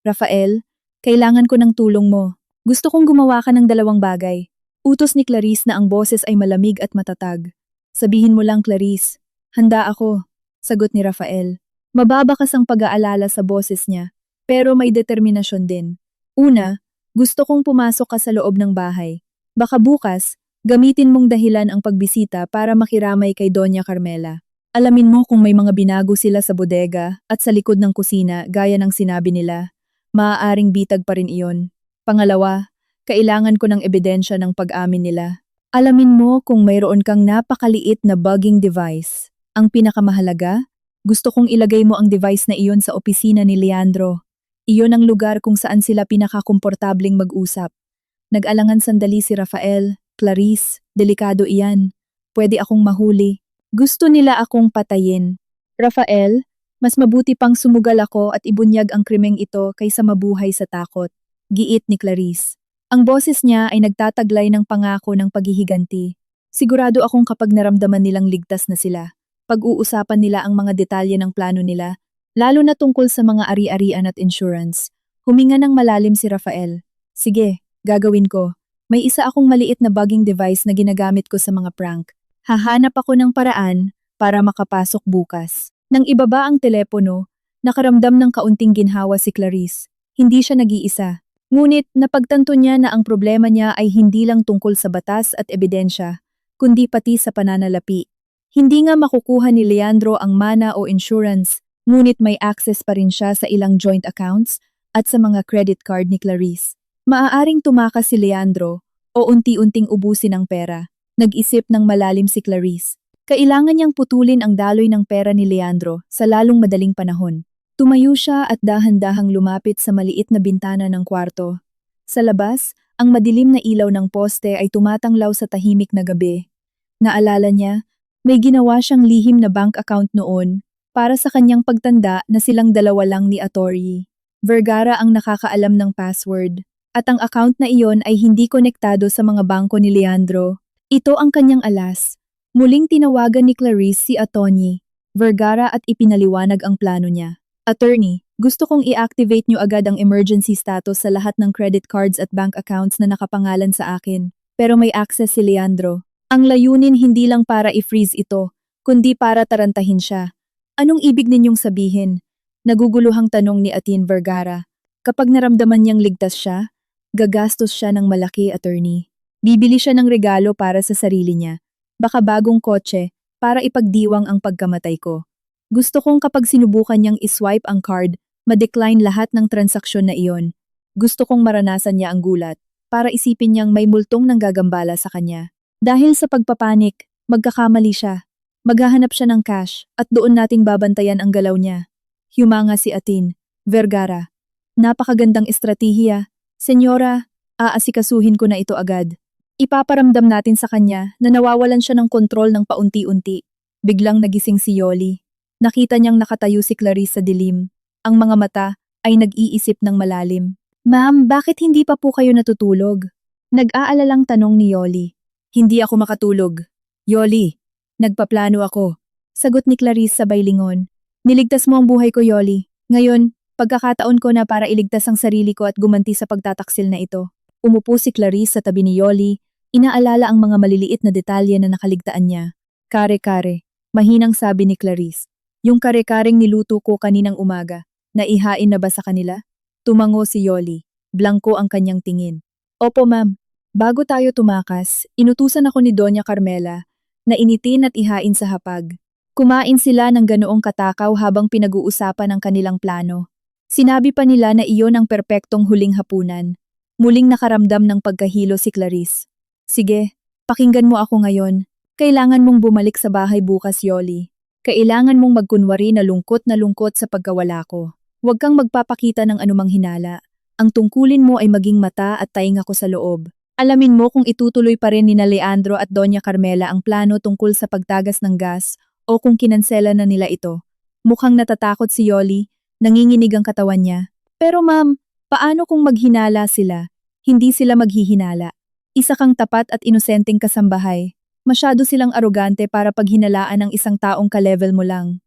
Rafael, kailangan ko ng tulong mo. Gusto kong gumawa ka ng dalawang bagay. Utos ni Clarice na ang boses ay malamig at matatag. Sabihin mo lang, Clarice. Handa ako, sagot ni Rafael. Mababakas ang pag-aalala sa boses niya, pero may determinasyon din. Una, gusto kong pumasok ka sa loob ng bahay. Baka bukas, gamitin mong dahilan ang pagbisita para makiramay kay Doña Carmela. Alamin mo kung may mga binago sila sa bodega at sa likod ng kusina gaya ng sinabi nila. Maaaring bitag pa rin iyon. Pangalawa, kailangan ko ng ebidensya ng pag-amin nila. Alamin mo kung mayroon kang napakaliit na bugging device. Ang pinakamahalaga, gusto kong ilagay mo ang device na iyon sa opisina ni Leandro. Iyon ang lugar kung saan sila pinakakomportabling mag-usap. Nag-alangan sandali si Rafael. Clarice, delikado iyan. Pwede akong mahuli. Gusto nila akong patayin. Rafael, mas mabuti pang sumugal ako at ibunyag ang krimeng ito kaysa mabuhay sa takot. Giit ni Clarice. Ang boses niya ay nagtataglay ng pangako ng paghihiganti. Sigurado akong kapag naramdaman nilang ligtas na sila, pag-uusapan nila ang mga detalye ng plano nila, lalo na tungkol sa mga ari-arian at insurance. Huminga ng malalim si Rafael. Sige, gagawin ko. May isa akong maliit na bugging device na ginagamit ko sa mga prank. Hahanap ako ng paraan para makapasok bukas. Nang ibaba ang telepono, nakaramdam ng kaunting ginhawa si Clarice. Hindi siya nag-iisa. Ngunit napagtanto niya na ang problema niya ay hindi lang tungkol sa batas at ebidensya, kundi pati sa pananalapi. Hindi nga makukuha ni Leandro ang mana o insurance, ngunit may access pa rin siya sa ilang joint accounts at sa mga credit card ni Clarice. Maaaring tumakas si Leandro o unti-unting ubusin ang pera. Nag-isip ng malalim si Clarice. Kailangan niyang putulin ang daloy ng pera ni Leandro sa lalong madaling panahon. Tumayo siya at dahan-dahang lumapit sa maliit na bintana ng kwarto. Sa labas, ang madilim na ilaw ng poste ay tumatanglaw sa tahimik na gabi. Naalala niya, May ginawa siyang lihim na bank account noon para sa kanyang pagtanda na silang dalawa lang ni Atori. Vergara ang nakakaalam ng password at ang account na iyon ay hindi konektado sa mga bangko ni Leandro. Ito ang kanyang alas. Muling tinawagan ni Clarice si Atty. Vergara at ipinaliwanag ang plano niya. Attorney, gusto kong i-activate niyo agad ang emergency status sa lahat ng credit cards at bank accounts na nakapangalan sa akin. Pero may access si Leandro. Ang layunin hindi lang para i-freeze ito, kundi para tarantahin siya. Anong ibig ninyong sabihin? Naguguluhang tanong ni Atin Vergara. Kapag naramdaman niyang ligtas siya, gagastos siya ng malaki, attorney. Bibili siya ng regalo para sa sarili niya. Baka bagong kotse, para ipagdiwang ang pagkamatay ko. Gusto kong kapag sinubukan niyang iswipe ang card, ma-decline lahat ng transaksyon na iyon. Gusto kong maranasan niya ang gulat, para isipin niyang may multong nanggagambala sa kanya. Dahil sa pagpapanik, magkakamali siya. Maghahanap siya ng cash, at doon nating babantayan ang galaw niya. Humanga si Atin Vergara. Napakagandang estratehiya. Senyora, aasikasuhin ko na ito agad. Ipaparamdam natin sa kanya na nawawalan siya ng kontrol ng paunti-unti. Biglang nagising si Yoli. Nakita niyang nakatayo si Clarice sa dilim. Ang mga mata ay nag-iisip ng malalim. Ma'am, bakit hindi pa po kayo natutulog? Nag-aalalang tanong ni Yoli. Hindi ako makatulog. Yoli, nagpaplano ako. Sagot ni Clarice sabay lingon. Niligtas mo ang buhay ko, Yoli. Ngayon, pagkakataon ko na para iligtas ang sarili ko at gumanti sa pagtataksil na ito. Umupo si Clarice sa tabi ni Yoli. Inaalala ang mga maliliit na detalye na nakaligtaan niya. Kare-kare, mahinang sabi ni Clarice. Yung kare-kareng niluto ko kaninang umaga, naihain na ba sa kanila? Tumango si Yoli. Blanko ang kanyang tingin. Opo ma'am, bago tayo tumakas, inutusan ako ni Doña Carmela na initin at ihain sa hapag. Kumain sila ng ganoong katakaw habang pinag-uusapan ang kanilang plano. Sinabi pa nila na iyon ang perpektong huling hapunan. Muling nakaramdam ng pagkahilo si Clarice. Sige, pakinggan mo ako ngayon. Kailangan mong bumalik sa bahay bukas, Yoli. Kailangan mong magkunwari na lungkot sa pagkawala ko. Huwag kang magpapakita ng anumang hinala. Ang tungkulin mo ay maging mata at tainga ko sa loob. Alamin mo kung itutuloy pa rin nina Leandro at Doña Carmela ang plano tungkol sa pagtagas ng gas o kung kinansela na nila ito. Mukhang natatakot si Yoli, nanginginig ang katawan niya. Pero ma'am, paano kung maghinala sila? Hindi sila maghihinala. Isa kang tapat at inosenteng kasambahay. Masyado silang arogante para paghinalaan ang isang taong ka-level mo lang.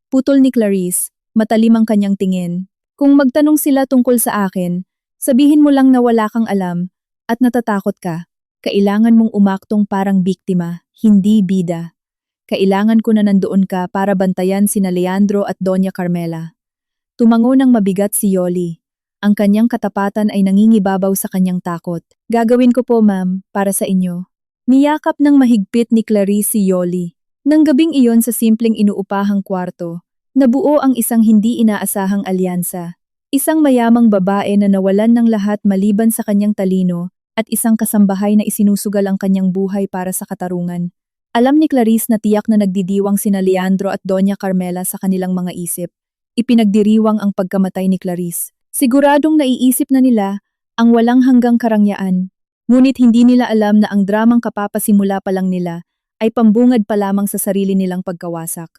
Putol ni Clarice, matalim ang kanyang tingin. Kung magtanong sila tungkol sa akin, sabihin mo lang na wala kang alam at natatakot ka. Kailangan mong umaktong parang biktima, hindi bida. Kailangan ko na nandoon ka para bantayan sina Leandro at Doña Carmela. Tumango ng mabigat si Yoli. Ang kanyang katapatan ay nangingibabaw sa kanyang takot. Gagawin ko po ma'am, para sa inyo. Niyakap ng mahigpit ni Clarice si Yoli. Nang gabing iyon sa simpleng inuupahang kwarto, nabuo ang isang hindi inaasahang alyansa. Isang mayamang babae na nawalan ng lahat maliban sa kanyang talino at isang kasambahay na isinusugal ang kanyang buhay para sa katarungan. Alam ni Clarice na tiyak na nagdidiwang sina Leandro at Doña Carmela sa kanilang mga isip. Ipinagdiriwang ang pagkamatay ni Clarice. Siguradong naiisip na nila ang walang hanggang karangyaan. Ngunit hindi nila alam na ang dramang kapapasimula pa lang nila ay pambungad pa lamang sa sarili nilang pagkawasak.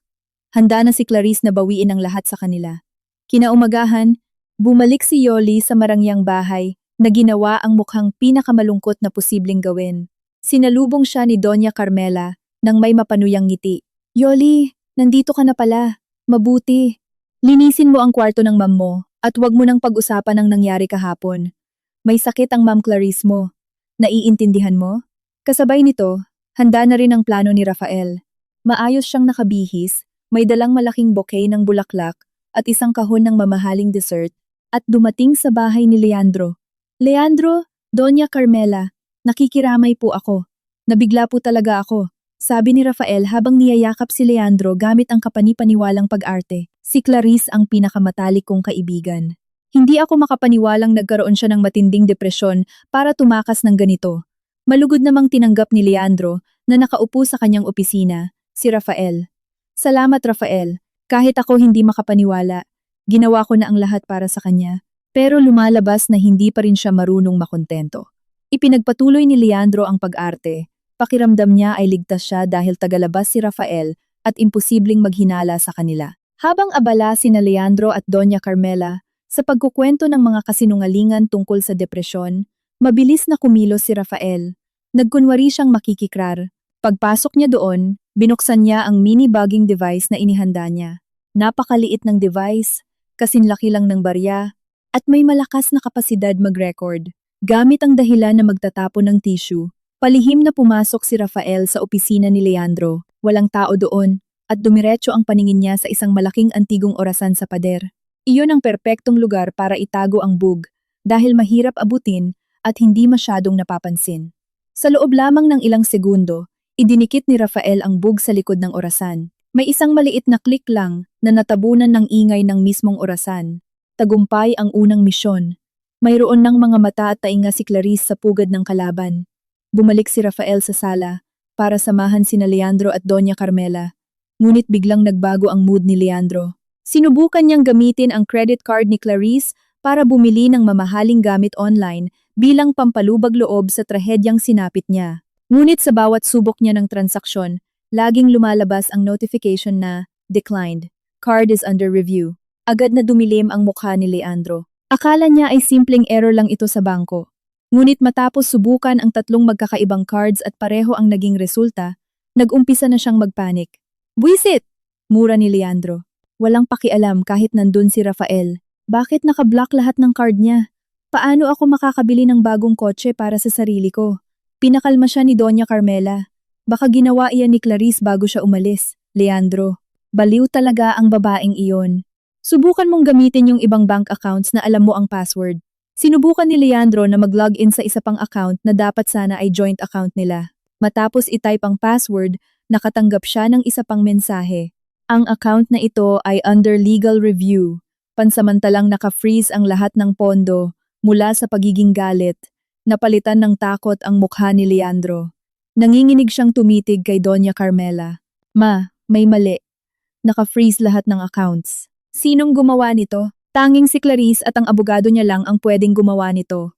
Handa na si Clarice na bawiin ang lahat sa kanila. Kinaumagahan, bumalik si Yoli sa marangyang bahay na ginawa ang mukhang pinakamalungkot na posibleng gawin. Sinalubong siya ni Doña Carmela nang may mapanuyang ngiti. Yoli, nandito ka na pala. Mabuti. Linisin mo ang kwarto ng ma'am mo. At huwag mo nang pag-usapan ang nangyari kahapon. May sakit ang Ma'am Clarice mo. Naiintindihan mo? Kasabay nito, handa na rin ang plano ni Rafael. Maayos siyang nakabihis, may dalang malaking bouquet ng bulaklak at isang kahon ng mamahaling dessert at dumating sa bahay ni Leandro. Leandro, Doña Carmela, nakikiramay po ako. Nabigla po talaga ako. Sabi ni Rafael habang niyayakap si Leandro gamit ang kapanipaniwalang pag-arte. Si Clarice ang pinakamatalik kong kaibigan. Hindi ako makapaniwalang nagkaroon siya ng matinding depresyon para tumakas ng ganito. Malugod namang tinanggap ni Leandro na nakaupo sa kanyang opisina, si Rafael. Salamat Rafael, kahit ako hindi makapaniwala, ginawa ko na ang lahat para sa kanya. Pero lumalabas na hindi pa rin siya marunong makontento. Ipinagpatuloy ni Leandro ang pag-arte. Pakiramdam niya ay ligtas siya dahil tagalabas si Rafael at imposibleng maghinala sa kanila. Habang abala sina Leandro at Doña Carmela sa pagkukwento ng mga kasinungalingan tungkol sa depresyon, mabilis na kumilos si Rafael. Nagkunwari siyang makikikrar. Pagpasok niya doon, binuksan niya ang mini bugging device na inihanda niya. Napakaliit ng device, kasinlaki lang ng barya, at may malakas na kapasidad mag-record. Gamit ang dahilan na magtatapon ng tissue, palihim na pumasok si Rafael sa opisina ni Leandro. Walang tao doon, at dumiretso ang paningin niya sa isang malaking antigong orasan sa pader. Iyon ang perpektong lugar para itago ang bug, dahil mahirap abutin at hindi masyadong napapansin. Sa loob lamang ng ilang segundo, idinikit ni Rafael ang bug sa likod ng orasan. May isang maliit na click lang na natabunan ng ingay ng mismong orasan. Tagumpay ang unang misyon. Mayroon ng mga mata at tainga si Clarice sa pugad ng kalaban. Bumalik si Rafael sa sala para samahan sina Leandro at Doña Carmela. Ngunit biglang nagbago ang mood ni Leandro. Sinubukan niyang gamitin ang credit card ni Clarice para bumili ng mamahaling gamit online bilang pampalubag loob sa trahedyang sinapit niya. Ngunit sa bawat subok niya ng transaksyon, laging lumalabas ang notification na declined. Card is under review. Agad na dumilim ang mukha ni Leandro. Akala niya ay simpleng error lang ito sa bangko. Ngunit matapos subukan ang tatlong magkakaibang cards at pareho ang naging resulta, nag-umpisa na siyang magpanik. Buisit! Mura ni Leandro. Walang pakialam kahit nandun si Rafael. Bakit nakablock lahat ng card niya? Paano ako makakabili ng bagong kotse para sa sarili ko? Pinakalma siya ni Doña Carmela. Baka ginawa iyan ni Clarice bago siya umalis. Leandro, baliw talaga ang babaeng iyon. Subukan mong gamitin yung ibang bank accounts na alam mo ang password. Sinubukan ni Leandro na mag-login sa isa pang account na dapat sana ay joint account nila. Matapos itype ang password, nakatanggap siya ng isa pang mensahe. Ang account na ito ay under legal review. Pansamantalang naka-freeze ang lahat ng pondo mula sa pagiging galit. Napalitan ng takot ang mukha ni Leandro. Nanginginig siyang tumitig kay Doña Carmela. Ma, may mali. Naka-freeze lahat ng accounts. Sinong gumawa nito? Tanging si Clarice at ang abogado niya lang ang pwedeng gumawa nito.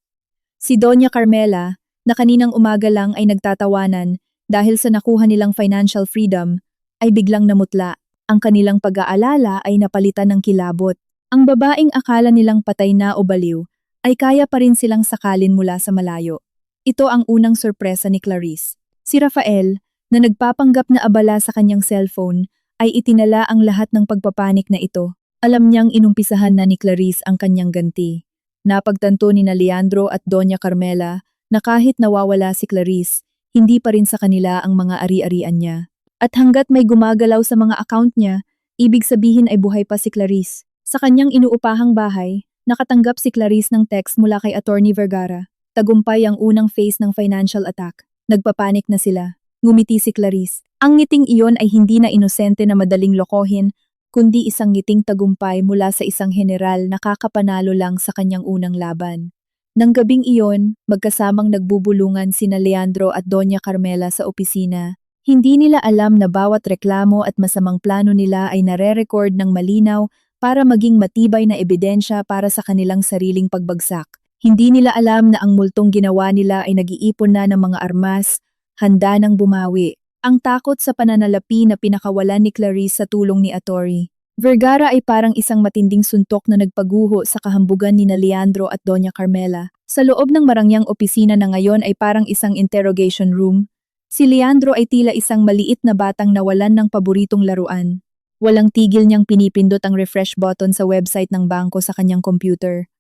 Si Doña Carmela, na kaninang umaga lang ay nagtatawanan dahil sa nakuha nilang financial freedom, ay biglang namutla. Ang kanilang pag-aalala ay napalitan ng kilabot. Ang babaeng akala nilang patay na o baliw, ay kaya pa rin silang sakalin mula sa malayo. Ito ang unang sorpresa ni Clarice. Si Rafael, na nagpapanggap na abala sa kanyang cellphone, ay itinala ang lahat ng pagpapanik na ito. Alam niyang inumpisahan na ni Clarice ang kanyang ganti. Napagtanto ni Leandro at Doña Carmela na kahit nawawala si Clarice, hindi pa rin sa kanila ang mga ari-arian niya. At hanggat may gumagalaw sa mga account niya, ibig sabihin ay buhay pa si Clarice. Sa kanyang inuupahang bahay, nakatanggap si Clarice ng text mula kay Attorney Vergara. Tagumpay ang unang phase ng financial attack. Nagpapanik na sila. Ngumiti si Clarice. Ang ngiting iyon ay hindi na inosente na madaling lokohin, kundi isang ngiting tagumpay mula sa isang general na kakapanalo lang sa kanyang unang laban. Nang gabing iyon, magkasamang nagbubulungan sina Leandro at Doña Carmela sa opisina. Hindi nila alam na bawat reklamo at masamang plano nila ay nare-record ng malinaw para maging matibay na ebidensya para sa kanilang sariling pagbagsak. Hindi nila alam na ang multong ginawa nila ay nag-iipon na ng mga armas, handa ng bumawi. Ang takot sa pananalapi na pinakawalan ni Clarice sa tulong ni Atty. Vergara ay parang isang matinding suntok na nagpaguho sa kahambugan ni Leandro at Doña Carmela. Sa loob ng marangyang opisina na ngayon ay parang isang interrogation room. Si Leandro ay tila isang maliit na batang nawalan ng paboritong laruan. Walang tigil niyang pinipindot ang refresh button sa website ng bangko sa kanyang computer.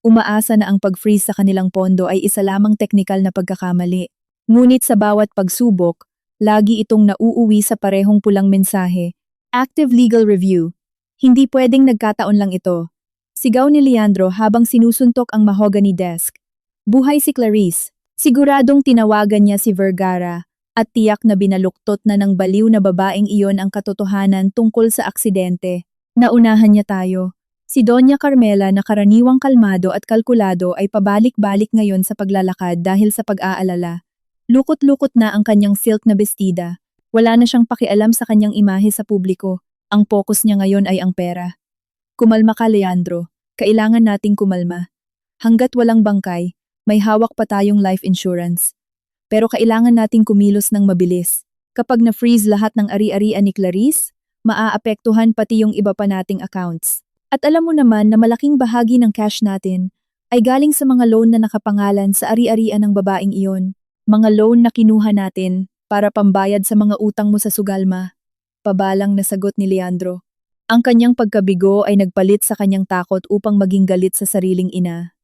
Umaasa na ang pag-freeze sa kanilang pondo ay isa lamang teknikal na pagkakamali. Ngunit sa bawat pagsubok, lagi itong nauuwi sa parehong pulang mensahe. Active legal review. Hindi pwedeng nagkataon lang ito. Sigaw ni Leandro habang sinusuntok ang mahogany desk. Buhay si Clarice. Siguradong tinawagan niya si Vergara at tiyak na binaluktot na ng baliw na babaeng iyon ang katotohanan tungkol sa aksidente. Naunahan niya tayo. Si Doña Carmela na karaniwang kalmado at kalkulado ay pabalik-balik ngayon sa paglalakad dahil sa pag-aalala. Lukot-lukot na ang kanyang silk na bestida. Wala na siyang pakialam sa kanyang imahe sa publiko. Ang focus niya ngayon ay ang pera. Kumalma ka, Leandro. Kailangan nating kumalma. Hanggat walang bangkay, may hawak pa tayong life insurance. pero kailangan nating kumilos ng mabilis. Kapag na-freeze lahat ng ari-arian ni Clarice, maaapektuhan pati yung iba pa nating accounts. At alam mo naman na malaking bahagi ng cash natin ay galing sa mga loan na nakapangalan sa ari-arian ng babaeng iyon. Mga loan na kinuha natin para pambayad sa mga utang mo sa Sugalma. Pabalang na sagot ni Leandro. Ang kanyang pagkabigo ay nagpalit sa kanyang takot upang maging galit sa sariling ina.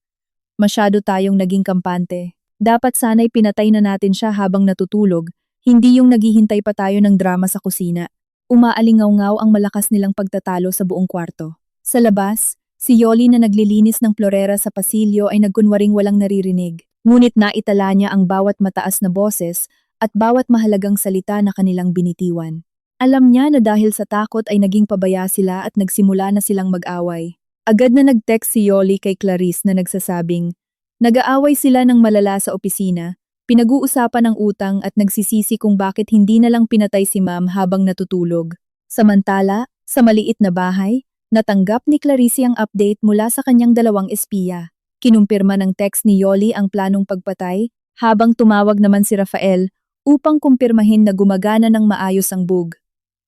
Masyado tayong naging kampante. Dapat sana'y pinatay na natin siya habang natutulog, hindi yung naghihintay pa tayo ng drama sa kusina. Umaalingaw-ngaw ang malakas nilang pagtatalo sa buong kwarto. Sa labas, si Yoli na naglilinis ng florera sa pasilyo ay nagkunwaring walang naririnig. Ngunit naitala niya ang bawat mataas na boses at bawat mahalagang salita na kanilang binitiwan. Alam niya na dahil sa takot ay naging pabaya sila at nagsimula na silang mag-away. Agad na nag-text si Yoli kay Clarice na nagsasabing, nag-aaway sila ng malala sa opisina, pinag-uusapan ng utang at nagsisisi kung bakit hindi na lang pinatay si Ma'am habang natutulog. Samantala, sa maliit na bahay, natanggap ni Clarice ang update mula sa kanyang dalawang espiya. Kinumpirma ng text ni Yoli ang planong pagpatay, habang tumawag naman si Rafael upang kumpirmahin na gumagana ng maayos ang bug.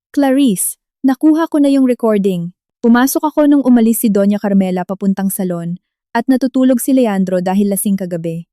Clarice, nakuha ko na yung recording. Pumasok ako nung umalis si Doña Carmela papuntang salon at natutulog si Leandro dahil lasing kagabi.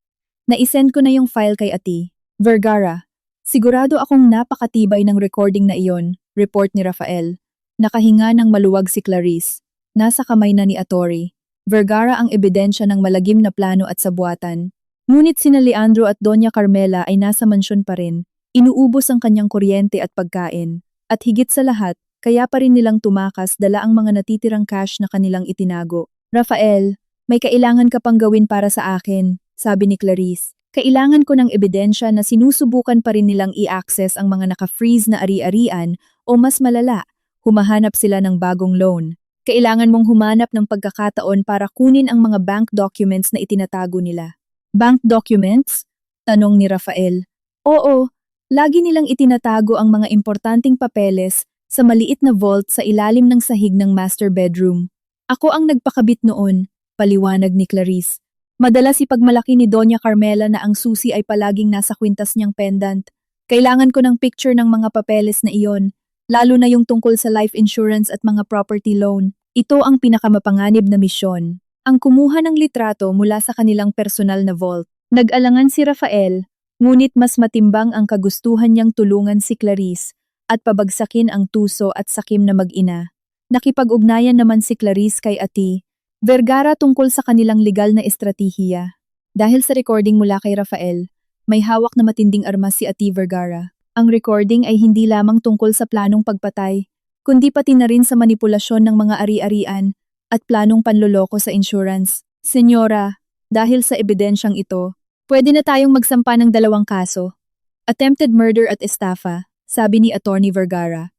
Naisend ko na yung file kay Ati. Vergara, sigurado akong napakatibay ng recording na iyon, report ni Rafael. Nakahinga ng maluwag si Clarice. Nasa kamay na ni Atori. Vergara ang ebidensya ng malagim na plano at sabuatan. Ngunit sina Leandro at Doña Carmela ay nasa mansyon pa rin. Inuubos ang kanyang kuryente at pagkain. At higit sa lahat, kaya pa rin nilang tumakas dala ang mga natitirang cash na kanilang itinago. Rafael, may kailangan ka pang gawin para sa akin, sabi ni Clarice. Kailangan ko ng ebidensya na sinusubukan pa rin nilang i-access ang mga naka-freeze na ari-arian o mas malala. Humahanap sila ng bagong loan. Kailangan mong humanap ng pagkakataon para kunin ang mga bank documents na itinatago nila. Bank documents? Tanong ni Rafael. Oo, lagi nilang itinatago ang mga importanteng papeles sa maliit na vault sa ilalim ng sahig ng master bedroom. Ako ang nagpakabit noon, paliwanag ni Clarice. Madalas ipagmalaki ni Doña Carmela na ang susi ay palaging nasa kwintas niyang pendant. Kailangan ko ng picture ng mga papeles na iyon. Lalo na yung tungkol sa life insurance at mga property loan. Ito ang pinakamapanganib na misyon. Ang kumuha ng litrato mula sa kanilang personal na vault. Nag-alangan si Rafael, ngunit mas matimbang ang kagustuhan niyang tulungan si Clarice at pabagsakin ang tuso at sakim na mag-ina. Nakipag-ugnayan naman si Clarice kay Ati Vergara tungkol sa kanilang legal na estratehiya. Dahil sa recording mula kay Rafael, may hawak na matinding armas si Ati Vergara. Ang recording ay hindi lamang tungkol sa planong pagpatay, kundi pati na rin sa manipulasyon ng mga ari-arian at planong panloloko sa insurance. Senyora, dahil sa ebidensyang ito, pwede na tayong magsampa ng 2 kaso. Attempted murder at estafa, sabi ni Attorney Vergara.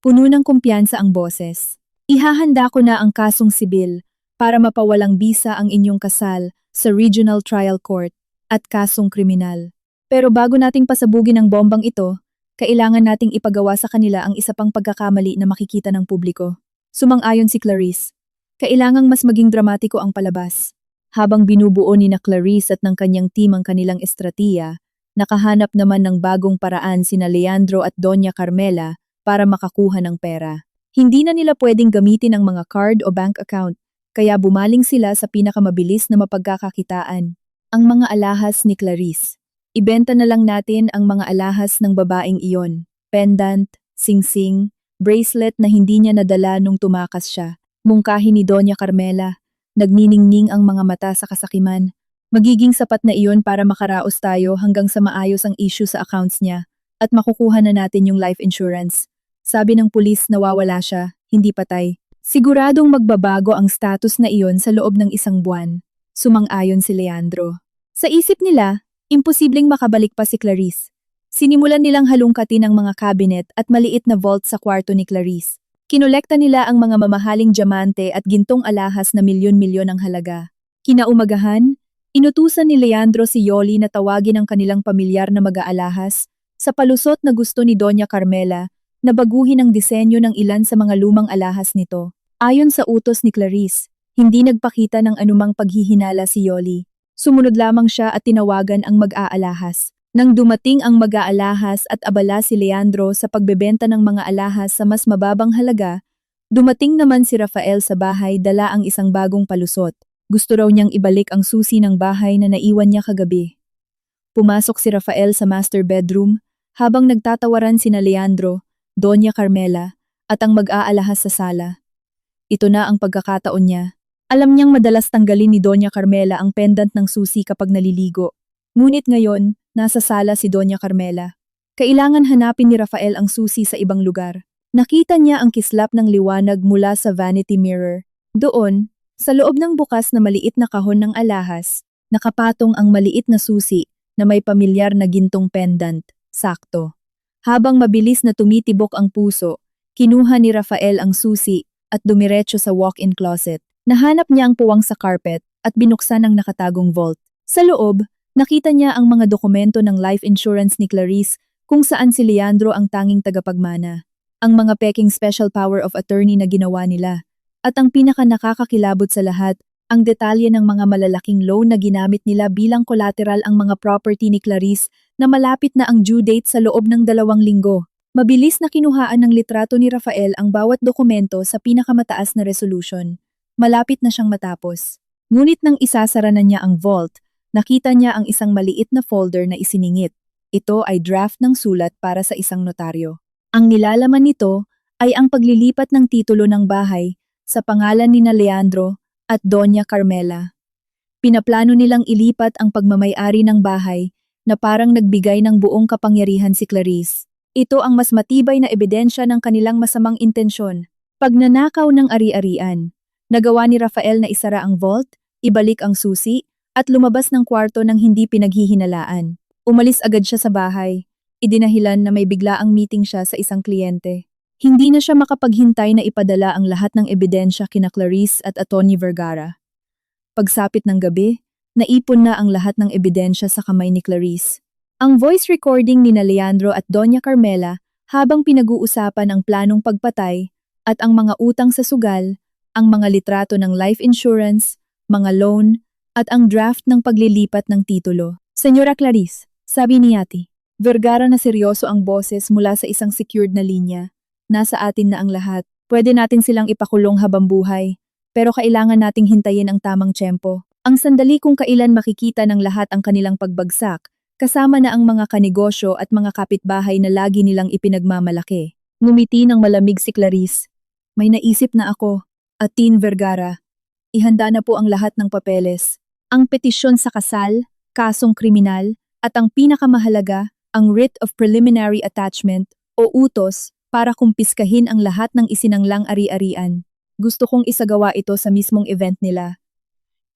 Puno ng kumpiyansa ang boses. Ihahanda ko na ang kasong sibil para mapawalang bisa ang inyong kasal sa Regional Trial Court at kasong kriminal. Pero bago nating pasabugin ang bombang ito, kailangan nating ipagawa sa kanila ang isa pang pagkakamali na makikita ng publiko. Sumang-ayon si Clarice. Kailangang mas maging dramatiko ang palabas. Habang binubuo ni na Clarice at ng kanyang team ang kanilang estratiya, nakahanap naman ng bagong paraan sina Leandro at Doña Carmela para makakuha ng pera. Hindi na nila pwedeng gamitin ang mga card o bank account, kaya bumaling sila sa pinakamabilis na mapagkakakitaan, ang mga alahas ni Clarice. Ibenta na lang natin ang mga alahas ng babaeng iyon, pendant, singsing, bracelet na hindi niya nadala nung tumakas siya. Mungkahi ni Doña Carmela, nagniningning ang mga mata sa kasakiman. Magiging sapat na iyon para makaraos tayo hanggang sa maayos ang issue sa accounts niya at makukuha na natin yung life insurance. Sabi ng pulis na nawawala siya, hindi patay. Siguradong magbabago ang status na iyon sa loob ng 1 buwan. Sumang-ayon si Leandro. Sa isip nila, imposibleng makabalik pa si Clarice. Sinimulan nilang halungkatin ang mga cabinet at maliit na vault sa kwarto ni Clarice. Kinolekta nila ang mga mamahaling diamante at gintong alahas na milyon-milyon ang halaga. Kinaumagahan, inutusan ni Leandro si Yoli na tawagin ang kanilang pamilyar na mag-aalahas sa palusot na gusto ni Doña Carmela na baguhin ang disenyo ng ilan sa mga lumang alahas nito. Ayon sa utos ni Clarice, hindi nagpakita ng anumang paghihinala si Yoli. Sumunod lamang siya at tinawagan ang mag-aalahas. Nang dumating ang mag-aalahas at abala si Leandro sa pagbebenta ng mga alahas sa mas mababang halaga, dumating naman si Rafael sa bahay dala ang isang bagong palusot. Gusto raw niyang ibalik ang susi ng bahay na naiwan niya kagabi. Pumasok si Rafael sa master bedroom habang nagtatawaran sina Leandro, Doña Carmela, at ang mag-aalahas sa sala. Ito na ang pagkakataon niya. Alam niyang madalas tanggalin ni Doña Carmela ang pendant ng susi kapag naliligo. Ngunit ngayon, nasa sala si Doña Carmela. Kailangan hanapin ni Rafael ang susi sa ibang lugar. Nakita niya ang kislap ng liwanag mula sa vanity mirror. Doon, sa loob ng bukas na maliit na kahon ng alahas, nakapatong ang maliit na susi na may pamilyar na gintong pendant. Sakto. Habang mabilis na tumitibok ang puso, kinuha ni Rafael ang susi at dumiretso sa walk-in closet. Nahanap niya ang puwang sa carpet at binuksan ang nakatagong vault. Sa loob, nakita niya ang mga dokumento ng life insurance ni Clarice kung saan si Leandro ang tanging tagapagmana. Ang mga peking special power of attorney na ginawa nila. At ang pinaka nakakakilabot sa lahat, ang detalye ng mga malalaking loan na ginamit nila bilang collateral ang mga property ni Clarice na malapit na ang due date sa loob ng 2 linggo. Mabilis na kinuhaan ng litrato ni Rafael ang bawat dokumento sa pinakamataas na resolution. Malapit na siyang matapos. Ngunit nang isasara na niya ang vault, nakita niya ang isang maliit na folder na isiningit. Ito ay draft ng sulat para sa isang notaryo. Ang nilalaman nito ay ang paglilipat ng titulo ng bahay sa pangalan ni Leandro at Doña Carmela. Pinaplano nilang ilipat ang pagmamay-ari ng bahay na parang nagbigay ng buong kapangyarihan si Clarice. Ito ang mas matibay na ebidensya ng kanilang masamang intensyon. Pagnanakaw ng ari-arian. Nagawa ni Rafael na isara ang vault, ibalik ang susi, at lumabas ng kwarto ng hindi pinaghihinalaan. Umalis agad siya sa bahay. Idinahilan na may biglaang meeting siya sa isang kliyente. Hindi na siya makapaghintay na ipadala ang lahat ng ebidensya kina Clarice at Atty. Vergara. Pagsapit ng gabi, naipon na ang lahat ng ebidensya sa kamay ni Clarice. Ang voice recording ni Leandro at Doña Carmela habang pinag-uusapan ang planong pagpatay at ang mga utang sa sugal, ang mga litrato ng life insurance, mga loan, at ang draft ng paglilipat ng titulo. Senyora Clarice, sabi ni Ate Vergara na seryoso ang boses mula sa isang secured na linya. Nasa atin na ang lahat. Pwede natin silang ipakulong habang buhay. Pero kailangan nating hintayin ang tamang tiyempo. Ang sandali kung kailan makikita ng lahat ang kanilang pagbagsak, kasama na ang mga kanegosyo at mga kapitbahay na lagi nilang ipinagmamalaki. Ngumiti ng malamig si Clarice. May naisip na ako. Atty. Vergara. Ihanda na po ang lahat ng papeles. Ang petisyon sa kasal, kasong kriminal, at ang pinakamahalaga, ang writ of preliminary attachment o utos para kumpiskahin ang lahat ng isinanglang ari-arian. Gusto kong isagawa ito sa mismong event nila.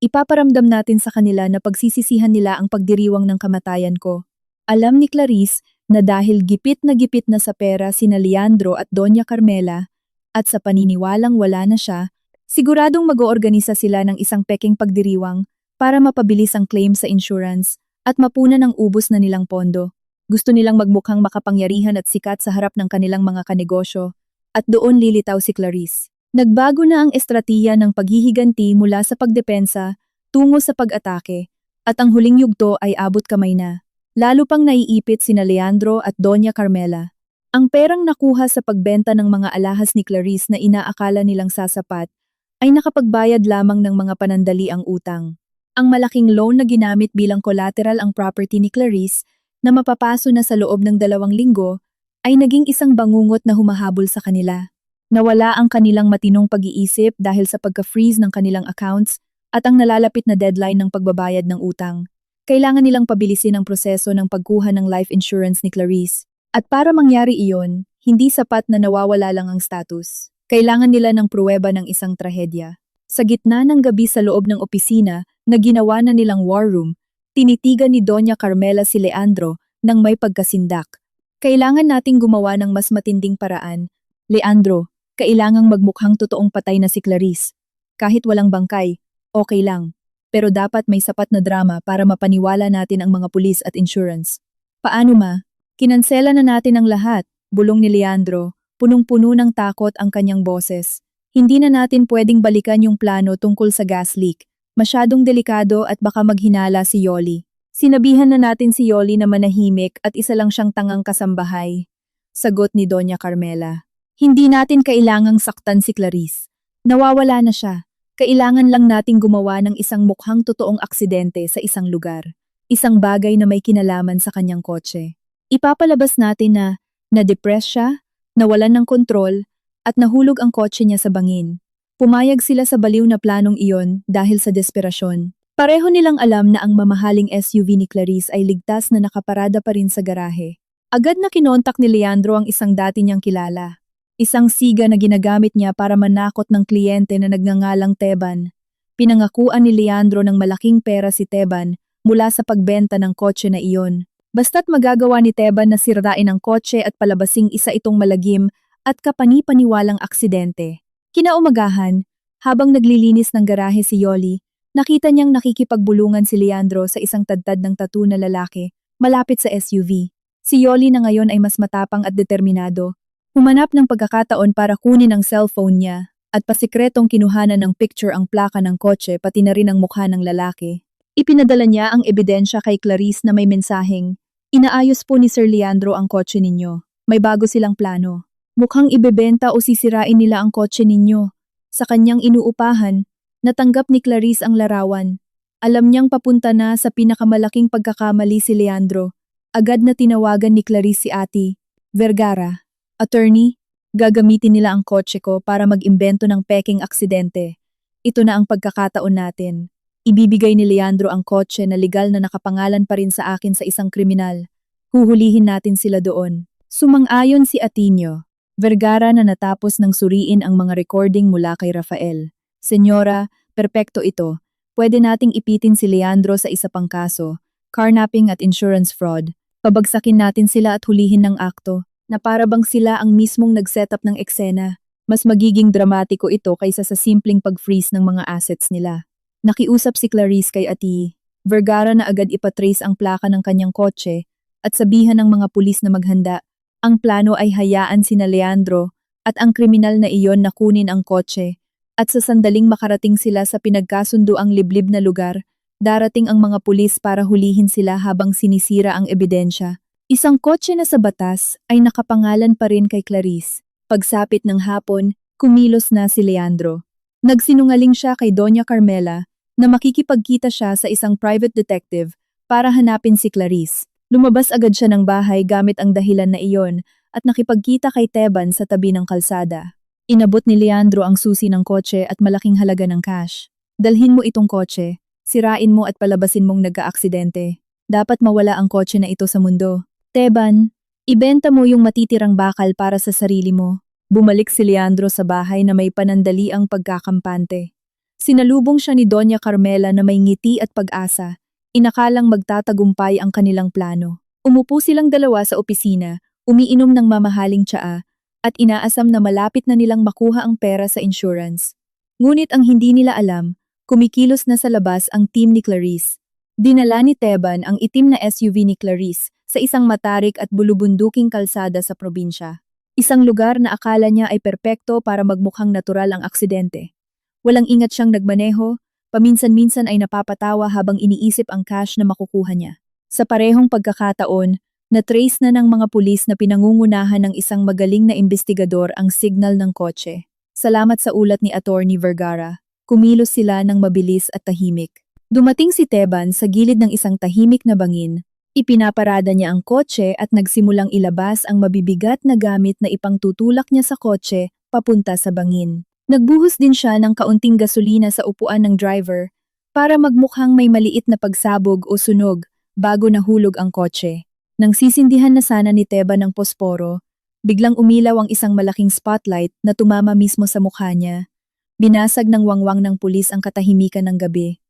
Ipaparamdam natin sa kanila na pagsisisihan nila ang pagdiriwang ng kamatayan ko. Alam ni Clarice na dahil gipit na sa pera sina Leandro at Doña Carmela at sa paniniwalang wala na siya, siguradong mag-oorganisa sila ng isang peking pagdiriwang para mapabilis ang claim sa insurance at mapunan ang ubos na nilang pondo. Gusto nilang magmukhang makapangyarihan at sikat sa harap ng kanilang mga kanegosyo at doon lilitaw si Clarice. Nagbago na ang estratiya ng paghihiganti mula sa pagdepensa tungo sa pag-atake at ang huling yugto ay abot kamay na. Lalo pang naiipit sina Leandro at Doña Carmela. Ang perang nakuha sa pagbenta ng mga alahas ni Clarice na inaakala nilang sasapat ay nakapagbayad lamang ng mga panandaliang utang. Ang malaking loan na ginamit bilang collateral ang property ni Clarice na mapapaso na sa loob ng 2 linggo ay naging isang bangungot na humahabol sa kanila. Nawala ang kanilang matinong pag-iisip dahil sa pagka-freeze ng kanilang accounts at ang nalalapit na deadline ng pagbabayad ng utang. Kailangan nilang pabilisin ang proseso ng pagkuha ng life insurance ni Clarice. At para mangyari iyon, hindi sapat na nawawala lang ang status. Kailangan nila ng pruweba ng isang trahedya. Sa gitna ng gabi sa loob ng opisina na ginawa na nilang war room, tinitigan ni Doña Carmela si Leandro nang may pagkasindak. Kailangan nating gumawa ng mas matinding paraan. Leandro, kailangang magmukhang totoong patay na si Clarice. Kahit walang bangkay, okay lang. Pero dapat may sapat na drama para mapaniwala natin ang mga pulis at insurance. Paano ma? Kinansela na natin ang lahat, bulong ni Leandro, punong-puno ng takot ang kanyang boses. Hindi na natin pwedeng balikan yung plano tungkol sa gas leak. Masyadong delikado at baka maghinala si Yoli. Sinabihan na natin si Yoli na manahimik at isa lang siyang tangang kasambahay. Sagot ni Doña Carmela. Hindi natin kailangang saktan si Clarice. Nawawala na siya. Kailangan lang nating gumawa ng isang mukhang totoong aksidente sa isang lugar. Isang bagay na may kinalaman sa kanyang kotse. Ipapalabas natin na na-depress siya, nawalan ng kontrol, at nahulog ang kotse niya sa bangin. Pumayag sila sa baliw na planong iyon dahil sa desperasyon. Pareho nilang alam na ang mamahaling SUV ni Clarice ay ligtas na nakaparada pa rin sa garahe. Agad na kinontak ni Leandro ang isang dati niyang kilala. Isang siga na ginagamit niya para manakot ng kliyente na nagngangalang Teban. Pinangakuan ni Leandro ng malaking pera si Teban mula sa pagbenta ng kotse na iyon. Basta't magagawa ni Teban na sirain ang kotse at palabasing isa itong malagim at kapani-paniwalang aksidente. Kinaumagahan, habang naglilinis ng garahe si Yoli, nakita niyang nakikipagbulungan si Leandro sa isang tadtad ng tattoo na lalaki malapit sa SUV. Si Yoli na ngayon ay mas matapang at determinado. Humanap ng pagkakataon para kunin ang cellphone niya at pasikretong kinuhanan ng picture ang plaka ng kotse pati na rin ang mukha ng lalaki. Ipinadala niya ang ebidensya kay Clarice na may mensaheng, "Inaayos po ni Sir Leandro ang kotse ninyo. May bago silang plano. Mukhang ibebenta o sisirain nila ang kotse ninyo." Sa kanyang inuupahan, natanggap ni Clarice ang larawan. Alam niyang papunta na sa pinakamalaking pagkakamali si Leandro. Agad na tinawagan ni Clarice si Ate Vergara. "Attorney, gagamitin nila ang kotse ko para mag-imbento ng peking aksidente. Ito na ang pagkakataon natin. Ibibigay ni Leandro ang kotse na legal na nakapangalan pa rin sa akin sa isang kriminal. Huhulihin natin sila doon." Sumang-ayon si Atinio Vergara na natapos ng suriin ang mga recording mula kay Rafael. "Senyora, perpekto ito. Pwede nating ipitin si Leandro sa isa pang kaso, carnapping at insurance fraud. Pabagsakin natin sila at hulihin ng akto na para bang sila ang mismong nag-setup ng eksena. Mas magiging dramatiko ito kaysa sa simpleng pag-freeze ng mga assets nila." Nakiusap si Clarice kay Ati Vergara na agad ipatrace ang plaka ng kanyang kotse at sabihan ng mga pulis na maghanda. Ang plano ay hayaan sina Leandro at ang kriminal na iyon na kunin ang kotse at sa sandaling makarating sila sa pinagkasunduang liblib na lugar, darating ang mga pulis para hulihin sila habang sinisira ang ebidensya. Isang kotse na sa batas ay nakapangalan pa rin kay Clarice. Pagsapit ng hapon, kumilos na si Leandro. Nagsinungaling siya kay Doña Carmela na makikipagkita siya sa isang private detective para hanapin si Clarice. Lumabas agad siya ng bahay gamit ang dahilan na iyon at nakipagkita kay Teban sa tabi ng kalsada. Inabot ni Leandro ang susi ng kotse at malaking halaga ng cash. "Dalhin mo itong kotse, sirain mo at palabasin mong nagka-aksidente. Dapat mawala ang kotse na ito sa mundo. Teban, ibenta mo yung matitirang bakal para sa sarili mo." Bumalik si Leandro sa bahay na may panandaliang pagkakampante. Sinalubong siya ni Doña Carmela na may ngiti at pag-asa. Inakalang magtatagumpay ang kanilang plano. Umupo silang dalawa sa opisina, umiinom ng mamahaling tsaa, at inaasam na malapit na nilang makuha ang pera sa insurance. Ngunit ang hindi nila alam, kumikilos na sa labas ang team ni Clarice. Dinala ni Teban ang itim na SUV ni Clarice sa isang matarik at bulubunduking kalsada sa probinsya. Isang lugar na akala niya ay perpekto para magmukhang natural ang aksidente. Walang ingat siyang nagmaneho, paminsan-minsan ay napapatawa habang iniisip ang cash na makukuha niya. Sa parehong pagkakataon, na-trace na ng mga pulis na pinangungunahan ng isang magaling na imbestigador ang signal ng kotse. Salamat sa ulat ni Attorney Vergara, kumilos sila ng mabilis at tahimik. Dumating si Teban sa gilid ng isang tahimik na bangin. Ipinaparada niya ang kotse at nagsimulang ilabas ang mabibigat na gamit na ipangtutulak niya sa kotse papunta sa bangin. Nagbuhos din siya ng kaunting gasolina sa upuan ng driver para magmukhang may maliit na pagsabog o sunog bago nahulog ang kotse. Nang sisindihan na sana ni Teban ng posporo, biglang umilaw ang isang malaking spotlight na tumama mismo sa mukha niya. Binasag ng wangwang ng pulis ang katahimikan ng gabi.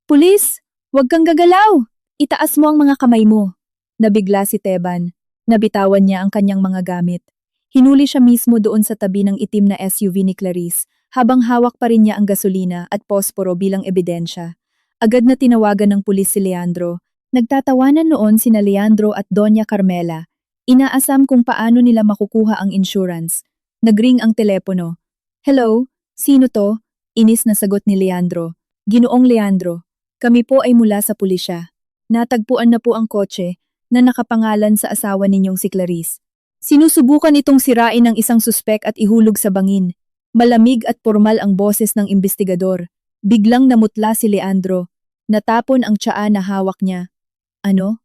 "Pulis, huwag kang gagalaw! Itaas mo ang mga kamay mo." Nabigla si Teban. Nabitawan niya ang kanyang mga gamit. Hinuli siya mismo doon sa tabi ng itim na SUV ni Clarice, habang hawak pa rin niya ang gasolina at posporo bilang ebidensya. Agad na tinawagan ng pulis si Leandro. Nagtatawanan noon sina Leandro at Doña Carmela. Inaasam kung paano nila makukuha ang insurance. Nagring ang telepono. "Hello? Sino to?" Inis na sagot ni Leandro. "Ginoong Leandro, kami po ay mula sa pulisya. Natagpuan na po ang kotse na nakapangalan sa asawa ninyong si Clarice. Sinusubukan itong sirain ng isang suspek at ihulog sa bangin. Malamig at formal ang boses ng imbestigador. Biglang namutla si Leandro. Natapon ang tsaa na hawak niya. Ano?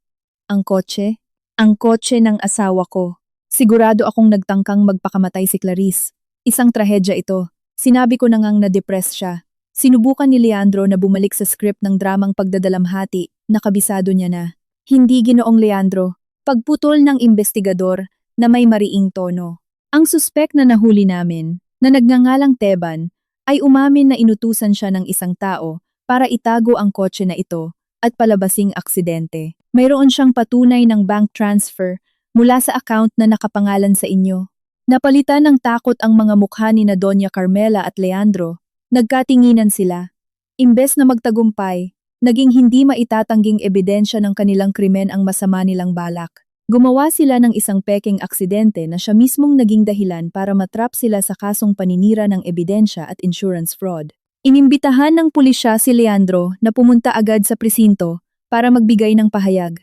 Ang kotse? Ang kotse ng asawa ko. Sigurado akong nagtangkang magpakamatay si Clarice. Isang trahedya ito. Sinabi ko na ngang na-depress siya. Sinubukan ni Leandro na bumalik sa script ng dramang pagdadalamhati na kabisado niya na. Hindi Ginoong Leandro. Pagputol ng imbestigador na may mariing tono. Ang suspek na nahuli namin, na nagngangalang Teban, ay umamin na inutusan siya ng isang tao para itago ang kotse na ito at palabasing aksidente. Mayroon siyang patunay ng bank transfer mula sa account na nakapangalan sa inyo. Napalitan ng takot ang mga mukha ni na Doña Carmela at Leandro. Nagkatinginan sila. Imbes na magtagumpay, naging hindi maitatangging ebidensya ng kanilang krimen ang masama nilang balak. Gumawa sila ng isang pekeng aksidente na siya mismong naging dahilan para matrap sila sa kasong paninira ng ebidensya at insurance fraud. Inimbitahan ng pulisya si Leandro na pumunta agad sa presinto para magbigay ng pahayag.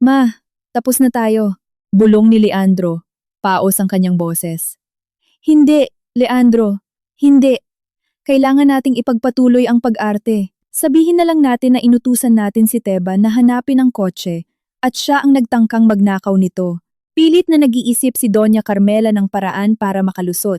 Ma, tapos na tayo. Bulong ni Leandro. Paos ang kanyang boses. Hindi, Leandro. Hindi. Kailangan nating ipagpatuloy ang pag-arte. Sabihin na lang natin na inutusan natin si Teban na hanapin ang kotse at siya ang nagtangkang magnakaw nito. Pilit na nag-iisip si Doña Carmela ng paraan para makalusot.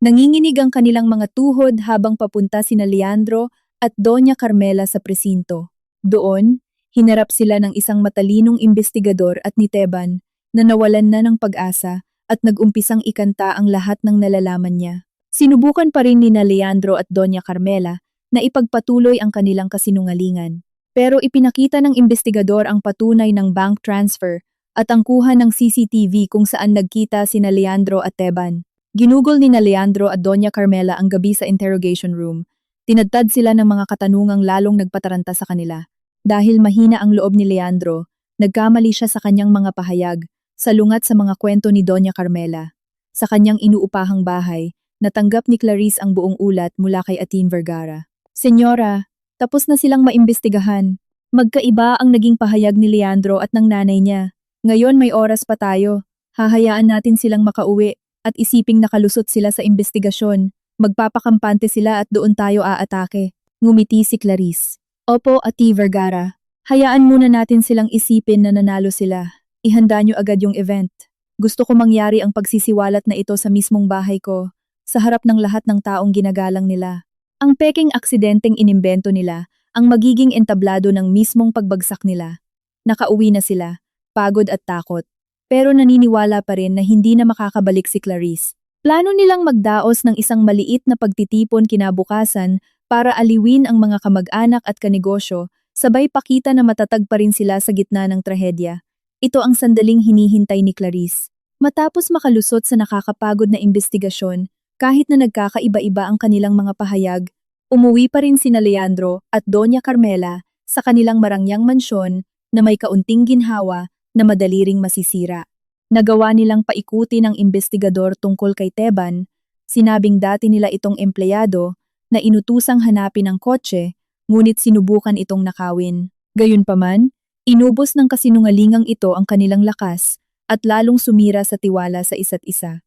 Nanginginig ang kanilang mga tuhod habang papunta sina Leandro at Doña Carmela sa presinto. Doon, hinarap sila ng isang matalinong imbestigador at ni Teban na nawalan na ng pag-asa at nag-umpisang ikanta ang lahat ng nalalaman niya. Sinubukan pa rin ni na Leandro at Doña Carmela na ipagpatuloy ang kanilang kasinungalingan. Pero ipinakita ng imbestigador ang patunay ng bank transfer at ang kuha ng CCTV kung saan nagkita sina Leandro at Teban. Ginugol ni na Leandro at Doña Carmela ang gabi sa interrogation room. Tinadtad sila ng mga katanungang lalong nagpataranta sa kanila. Dahil mahina ang loob ni Leandro, nagkamali siya sa kanyang mga pahayag, salungat sa mga kwento ni Doña Carmela. Sa kanyang inuupahang bahay, natanggap ni Clarice ang buong ulat mula kay Atin Vergara. Senyora, tapos na silang maimbestigahan. Magkaiba ang naging pahayag ni Leandro at ng nanay niya. Ngayon may oras pa tayo. Hahayaan natin silang makauwi at isiping nakalusot sila sa imbestigasyon. Magpapakampante sila at doon tayo aatake. Ngumiti si Clarice. Opo, Ati Vergara. Hayaan muna natin silang isipin na nanalo sila. Ihanda niyo agad yung event. Gusto ko mangyari ang pagsisiwalat na ito sa mismong bahay ko, sa harap ng lahat ng taong ginagalang nila. Ang peking aksidenteng inimbento nila ang magiging entablado ng mismong pagbagsak nila. Nakauwi na sila, pagod at takot. Pero naniniwala pa rin na hindi na makakabalik si Clarice. Plano nilang magdaos ng isang maliit na pagtitipon kinabukasan para aliwin ang mga kamag-anak at kanegosyo, sabay pakita na matatag pa rin sila sa gitna ng trahedya. Ito ang sandaling hinihintay ni Clarice. Matapos makalusot sa nakakapagod na imbestigasyon, kahit na nagkakaiba-iba ang kanilang mga pahayag, umuwi pa rin sina Leandro at Doña Carmela sa kanilang marangyang mansyon na may kaunting ginhawa na madali ring masisira. Nagawa nilang paikuti ng imbestigador tungkol kay Teban, sinabing dati nila itong empleyado na inutusang hanapin ang kotse, ngunit sinubukan itong nakawin. Gayunpaman, inubos ng kasinungalingang ito ang kanilang lakas at lalong sumira sa tiwala sa isa't isa.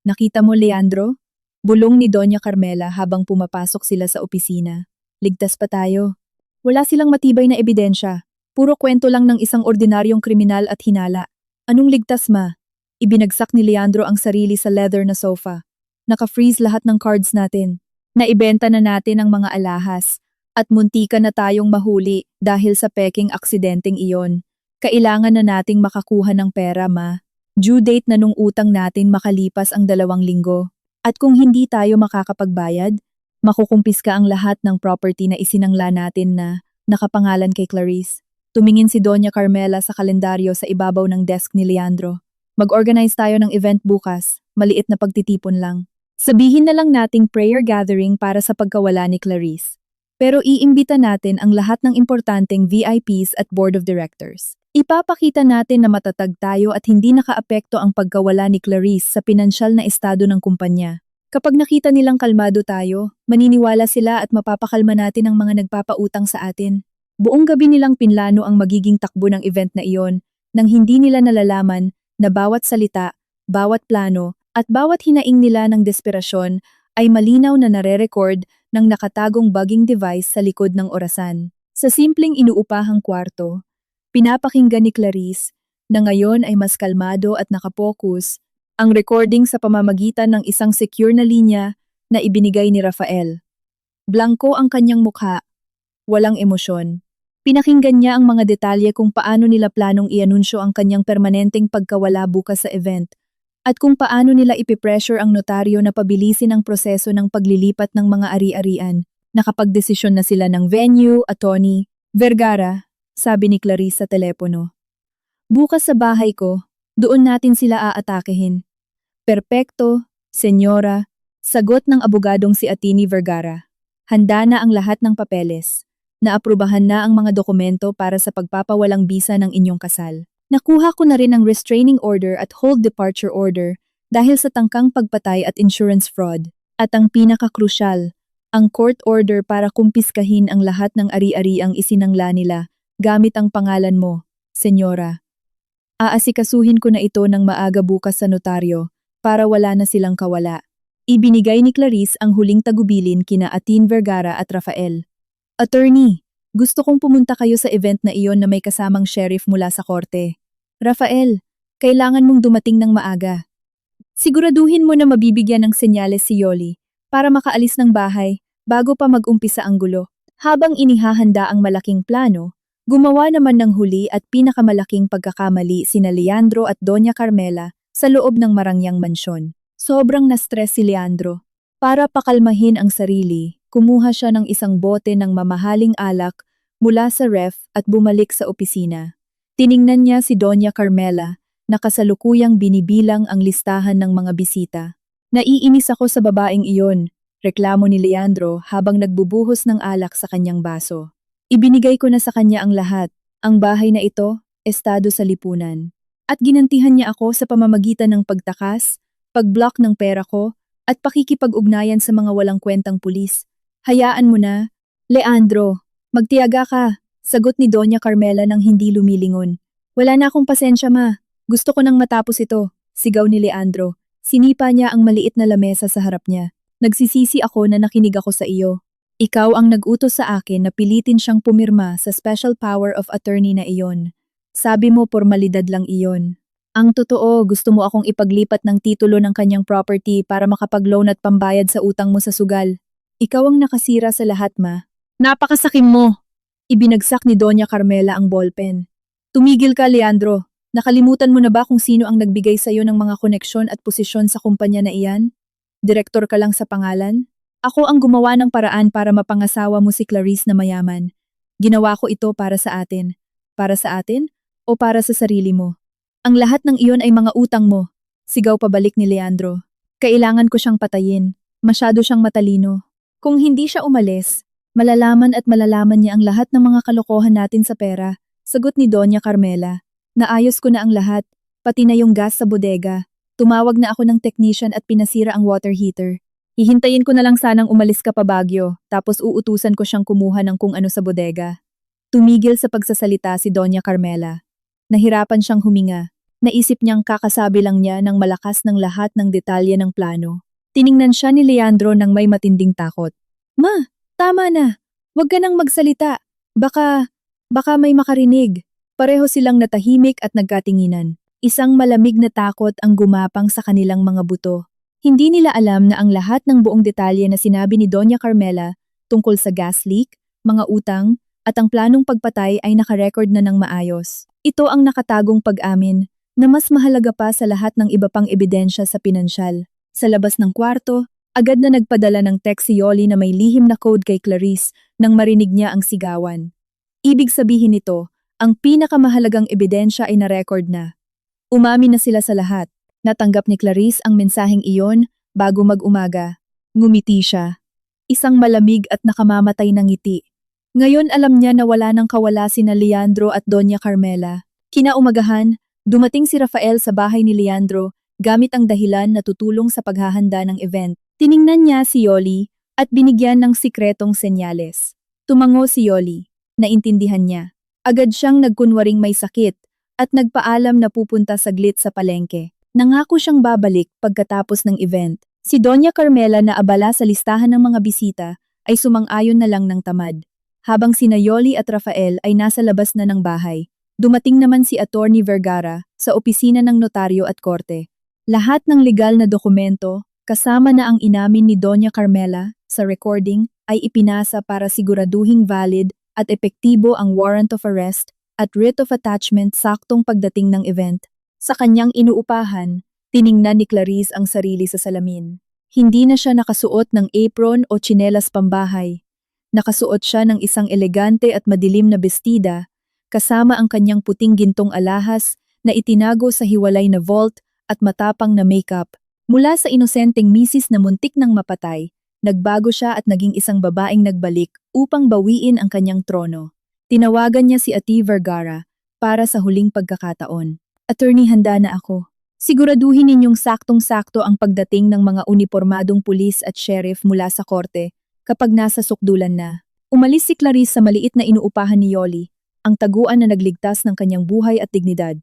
Nakita mo, Leandro? Bulong ni Doña Carmela habang pumapasok sila sa opisina. Ligtas pa tayo. Wala silang matibay na ebidensya. Puro kwento lang ng isang ordinaryong kriminal at hinala. Anong ligtas, ma? Ibinagsak ni Leandro ang sarili sa leather na sofa. Naka-freeze lahat ng cards natin. Naibenta na natin ang mga alahas. At muntika na tayong mahuli dahil sa peking aksidenteng iyon. Kailangan na nating makakuha ng pera, ma. Due date na nung utang natin makalipas ang 2 linggo. At kung hindi tayo makakapagbayad, makukumpiska ang lahat ng property na isinangla natin na nakapangalan kay Clarice. Tumingin si Doña Carmela sa kalendaryo sa ibabaw ng desk ni Leandro. Mag-organize tayo ng event bukas, maliit na pagtitipon lang. Sabihin na lang nating prayer gathering para sa pagkawala ni Clarice. Pero iimbita natin ang lahat ng importanteng VIPs at Board of Directors. Ipapakita natin na matatag tayo at hindi nakaapekto ang pagkawala ni Clarice sa pinansyal na estado ng kumpanya. Kapag nakita nilang kalmado tayo, maniniwala sila at mapapakalma natin ang mga nagpapautang sa atin. Buong gabi nilang pinlano ang magiging takbo ng event na iyon nang hindi nila nalalaman na bawat salita, bawat plano, at bawat hinaing nila ng desperasyon ay malinaw na nare-record ng nakatagong bugging device sa likod ng orasan. Sa simpleng inuupahang kwarto, pinapakinggan ni Clarice na ngayon ay mas kalmado at nakapokus ang recording sa pamamagitan ng isang secure na linya na ibinigay ni Rafael. Blanko ang kanyang mukha, walang emosyon. Pinakinggan niya ang mga detalye kung paano nila planong i-anunsyo ang kanyang permanenteng pagkawala bukas sa event at kung paano nila ipipressure ang notaryo na pabilisin ang proseso ng paglilipat ng mga ari-arian. Nakapagdesisyon na sila ng venue, attorney, Vergara, sabi ni Clarice sa telepono. Bukas sa bahay ko, doon natin sila aatakehin. Perpekto, senyora, sagot ng abogadong si Atini Vergara. Handa na ang lahat ng papeles. Naaprubahan na ang mga dokumento para sa pagpapawalang bisa ng inyong kasal. Nakuha ko na rin ang restraining order at hold departure order dahil sa tangkang pagpatay at insurance fraud. At ang pinakakrusyal, ang court order para kumpiskahin ang lahat ng ari-ariang isinangla nila gamit ang pangalan mo, senyora. Aasikasuhin ko na ito ng maaga bukas sa notaryo para wala na silang kawala. Ibinigay ni Clarice ang huling tagubilin kina Atin Vergara at Rafael. Attorney, gusto kong pumunta kayo sa event na iyon na may kasamang sheriff mula sa korte. Rafael, kailangan mong dumating ng maaga. Siguraduhin mo na mabibigyan ng senyales si Yoli para makaalis ng bahay bago pa mag-umpisa ang gulo. Habang inihahanda ang malaking plano, gumawa naman ng huli at pinakamalaking pagkakamali sina Leandro at Doña Carmela sa loob ng Marangyang mansyon. Sobrang na-stress si Leandro. Para pakalmahin ang sarili, kumuha siya ng isang bote ng mamahaling alak mula sa ref at bumalik sa opisina. Tiningnan niya si Doña Carmela na kasalukuyang binibilang ang listahan ng mga bisita. Naiinis ako sa babaeng iyon, reklamo ni Leandro habang nagbubuhos ng alak sa kanyang baso. Ibinigay ko na sa kanya ang lahat, ang bahay na ito, estado sa lipunan. At ginantihan niya ako sa pamamagitan ng pagtakas, pag-block ng pera ko, at pakikipag-ugnayan sa mga walang kwentang pulis. Hayaan mo na. Leandro, magtiyaga ka, sagot ni Doña Carmela nang hindi lumilingon. Wala na akong pasensya ma, gusto ko nang matapos ito, sigaw ni Leandro. Sinipa niya ang maliit na lamesa sa harap niya. Nagsisisi ako na nakinig ako sa iyo. Ikaw ang nag-utos sa akin na pilitin siyang pumirma sa special power of attorney na iyon. Sabi mo formalidad lang iyon. Ang totoo, gusto mo akong ipaglipat ng titulo ng kanyang property para makapag-loan at pambayad sa utang mo sa sugal. Ikaw ang nakasira sa lahat, ma. Napakasakim mo! Ibinagsak ni Doña Carmela ang ballpen. Tumigil ka, Leandro. Nakalimutan mo na ba kung sino ang nagbigay sa iyo ng mga koneksyon at posisyon sa kumpanya na iyan? Direktor ka lang sa pangalan? Ako ang gumawa ng paraan para mapangasawa mo si Clarice na mayaman. Ginawa ko ito para sa atin. Para sa atin? O para sa sarili mo? Ang lahat ng iyon ay mga utang mo. Sigaw pabalik ni Leandro. Kailangan ko siyang patayin. Masyado siyang matalino. Kung hindi siya umalis, malalaman niya ang lahat ng mga kalokohan natin sa pera. Sagot ni Doña Carmela. Naayos ko na ang lahat, pati na yung gas sa bodega. Tumawag na ako ng technician at pinasira ang water heater. Hihintayin ko na lang sanang umalis ka pa Baguio, tapos uutusan ko siyang kumuha ng kung ano sa bodega. Tumigil sa pagsasalita si Doña Carmela. Nahirapan siyang huminga. Naisip niyang kakasabi lang niya ng malakas ng lahat ng detalye ng plano. Tiningnan siya ni Leandro nang may matinding takot. Ma, tama na. Huwag ka nang magsalita. Baka may makarinig. Pareho silang natahimik at nagkatinginan. Isang malamig na takot ang gumapang sa kanilang mga buto. Hindi nila alam na ang lahat ng buong detalye na sinabi ni Doña Carmela tungkol sa gas leak, mga utang, at ang planong pagpatay ay nakarecord na ng maayos. Ito ang nakatagong pag-amin na mas mahalaga pa sa lahat ng iba pang ebidensya sa pinansyal. Sa labas ng kwarto, agad na nagpadala ng text si Yoli na may lihim na code kay Clarice nang marinig niya ang sigawan. Ibig sabihin nito, ang pinakamahalagang ebidensya ay na-record na. Umamin na sila sa lahat. Natanggap ni Clarice ang mensaheng iyon bago mag-umaga. Ngumiti siya. Isang malamig at nakamamatay na ngiti. Ngayon alam niya na wala nang kawala sina Leandro at Doña Carmela. Kinaumagahan, dumating si Rafael sa bahay ni Leandro gamit ang dahilan na tutulong sa paghahanda ng event. Tiningnan niya si Yoli at binigyan ng sikretong senyales. Tumango si Yoli. naintindihan niya. Agad siyang nagkunwaring may sakit at nagpaalam na pupunta saglit sa palengke. Nangako siyang babalik pagkatapos ng event. Si Doña Carmela na abala sa listahan ng mga bisita ay sumang-ayon na lang ng tamad. Habang sina Yoli at Rafael ay nasa labas na ng bahay, dumating naman si Attorney Vergara sa opisina ng notaryo at korte. Lahat ng legal na dokumento, kasama na ang inamin ni Doña Carmela sa recording, ay ipinasa para siguraduhing valid at epektibo ang warrant of arrest at writ of attachment saktong pagdating ng event. Sa kanyang inuupahan, tiningnan ni Clarice ang sarili sa salamin. Hindi na siya nakasuot ng apron o tsinelas pambahay. Nakasuot siya ng isang elegante at madilim na bestida, kasama ang kanyang puting gintong alahas na itinago sa hiwalay na vault at matapang na makeup. Mula sa inosenteng misis na muntik ng mapatay, nagbago siya at naging isang babaeng nagbalik upang bawiin ang kanyang trono. Tinawagan niya si Ate Vergara para sa huling pagkakataon. Attorney, handa na ako. Siguraduhin ninyong saktong-sakto ang pagdating ng mga unipormadong pulis at sheriff mula sa korte kapag nasa sukdulan na. Umalis si Clarice sa maliit na inuupahan ni Yoli, ang taguan na nagligtas ng kanyang buhay at dignidad.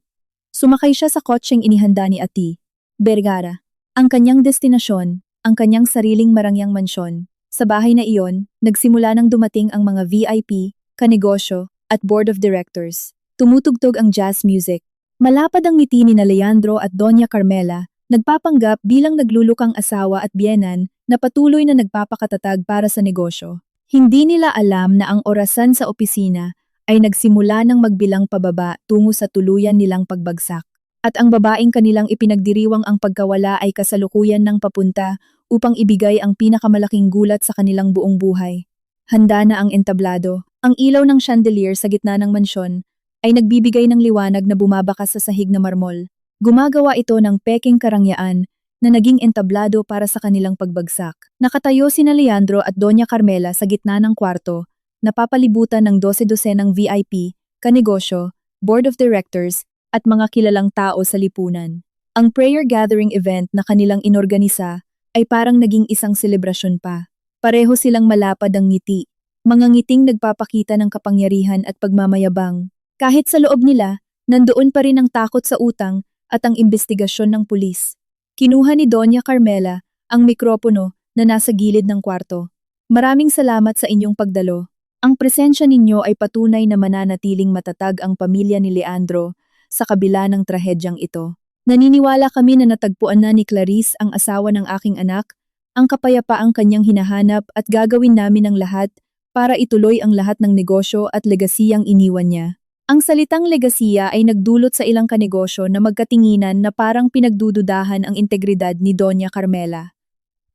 Sumakay siya sa kotseng inihanda ni Ate Vergara. Ang kanyang destinasyon, ang kanyang sariling marangyang mansyon. Sa bahay na iyon, nagsimula nang dumating ang mga VIP, kanegosyo, at board of directors. Tumutugtog ang jazz music. Malapad ang ngiti ni na Leandro at Doña Carmela, nagpapanggap bilang naglulukang asawa at biyenan na patuloy na nagpapakatatag para sa negosyo. Hindi nila alam na ang orasan sa opisina ay nagsimula ng magbilang pababa tungo sa tuluyan nilang pagbagsak. At ang babaeng kanilang ipinagdiriwang ang pagkawala ay kasalukuyan ng papunta upang ibigay ang pinakamalaking gulat sa kanilang buong buhay. Handa na ang entablado. Ang ilaw ng chandelier sa gitna ng mansyon ay nagbibigay ng liwanag na bumabakas sa sahig na marmol. Gumagawa ito ng peking karangyaan na naging entablado para sa kanilang pagbagsak. Nakatayo sina Leandro at Doña Carmela sa gitna ng kwarto, napapalibutan ng 12-dosenang VIP, kanegosyo, board of directors, at mga kilalang tao sa lipunan. Ang prayer gathering event na kanilang inorganisa ay parang naging isang selebrasyon pa. Pareho silang malapad ang ngiti, mga ngiting nagpapakita ng kapangyarihan at pagmamayabang. Kahit sa loob nila, nandoon pa rin ang takot sa utang at ang imbestigasyon ng pulis. Kinuha ni Doña Carmela ang mikropono na nasa gilid ng kwarto. Maraming salamat sa inyong pagdalo. Ang presensya ninyo ay patunay na mananatiling matatag ang pamilya ni Leandro sa kabila ng trahedyang ito. Naniniwala kami na natagpuan na ni Clarice ang asawa ng aking anak, ang kapayapaang kanyang hinahanap at gagawin namin ang lahat para ituloy ang lahat ng negosyo at legasiyang iniwan niya. Ang salitang legasiya ay nagdulot sa ilang kanegosyo na magkatinginan na parang pinagdududahan ang integridad ni Doña Carmela.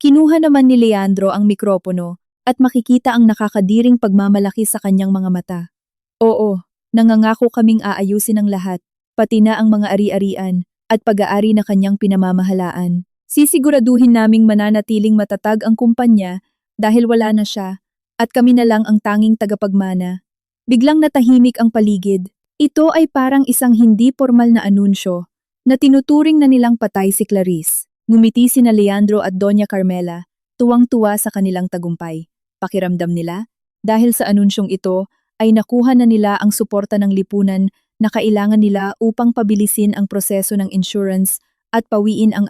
Kinuha naman ni Leandro ang mikropono at makikita ang nakakadiring pagmamalaki sa kanyang mga mata. Oo, nangangako kaming aayusin ang lahat, pati na ang mga ari-arian at pag-aari na kanyang pinamamahalaan. Sisiguraduhin naming mananatiling matatag ang kumpanya dahil wala na siya at kami na lang ang tanging tagapagmana. Biglang natahimik ang paligid. Ito ay parang isang hindi formal na anunsyo na tinuturing na nilang patay si Clarice. Ngumiti sina Leandro at Doña Carmela, tuwang-tuwa sa kanilang tagumpay. Pakiramdam nila, dahil sa anunsyong ito, ay nakuha na nila ang suporta ng lipunan na kailangan nila upang pabilisin ang proseso ng insurance at pawiin ang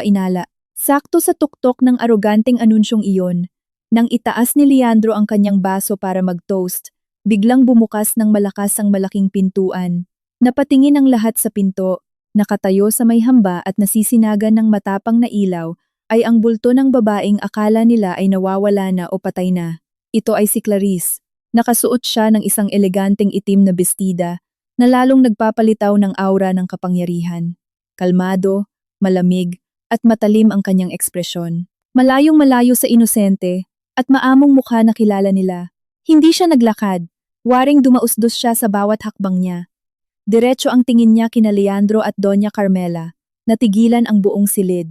inala. Sakto sa tuktok ng aroganteng anunsyong iyon, nang itaas ni Leandro ang kanyang baso para mag-toast, biglang bumukas ng malakas ang malaking pintuan. Napatingin ang lahat sa pinto, nakatayo sa may hamba at nasisinagan ng matapang na ilaw, ay ang bulto ng babaeng akala nila ay nawawala na o patay na. Ito ay si Clarice. Nakasuot siya ng isang eleganteng itim na bestida na lalong nagpapalitaw ng aura ng kapangyarihan. Kalmado, malamig, at matalim ang kanyang ekspresyon. Malayong malayo sa inosente at maamong mukha na kilala nila. Hindi siya naglakad, waring dumausdos siya sa bawat hakbang niya. Diretso ang tingin niya kina Leandro at Doña Carmela, natigilan ang buong silid.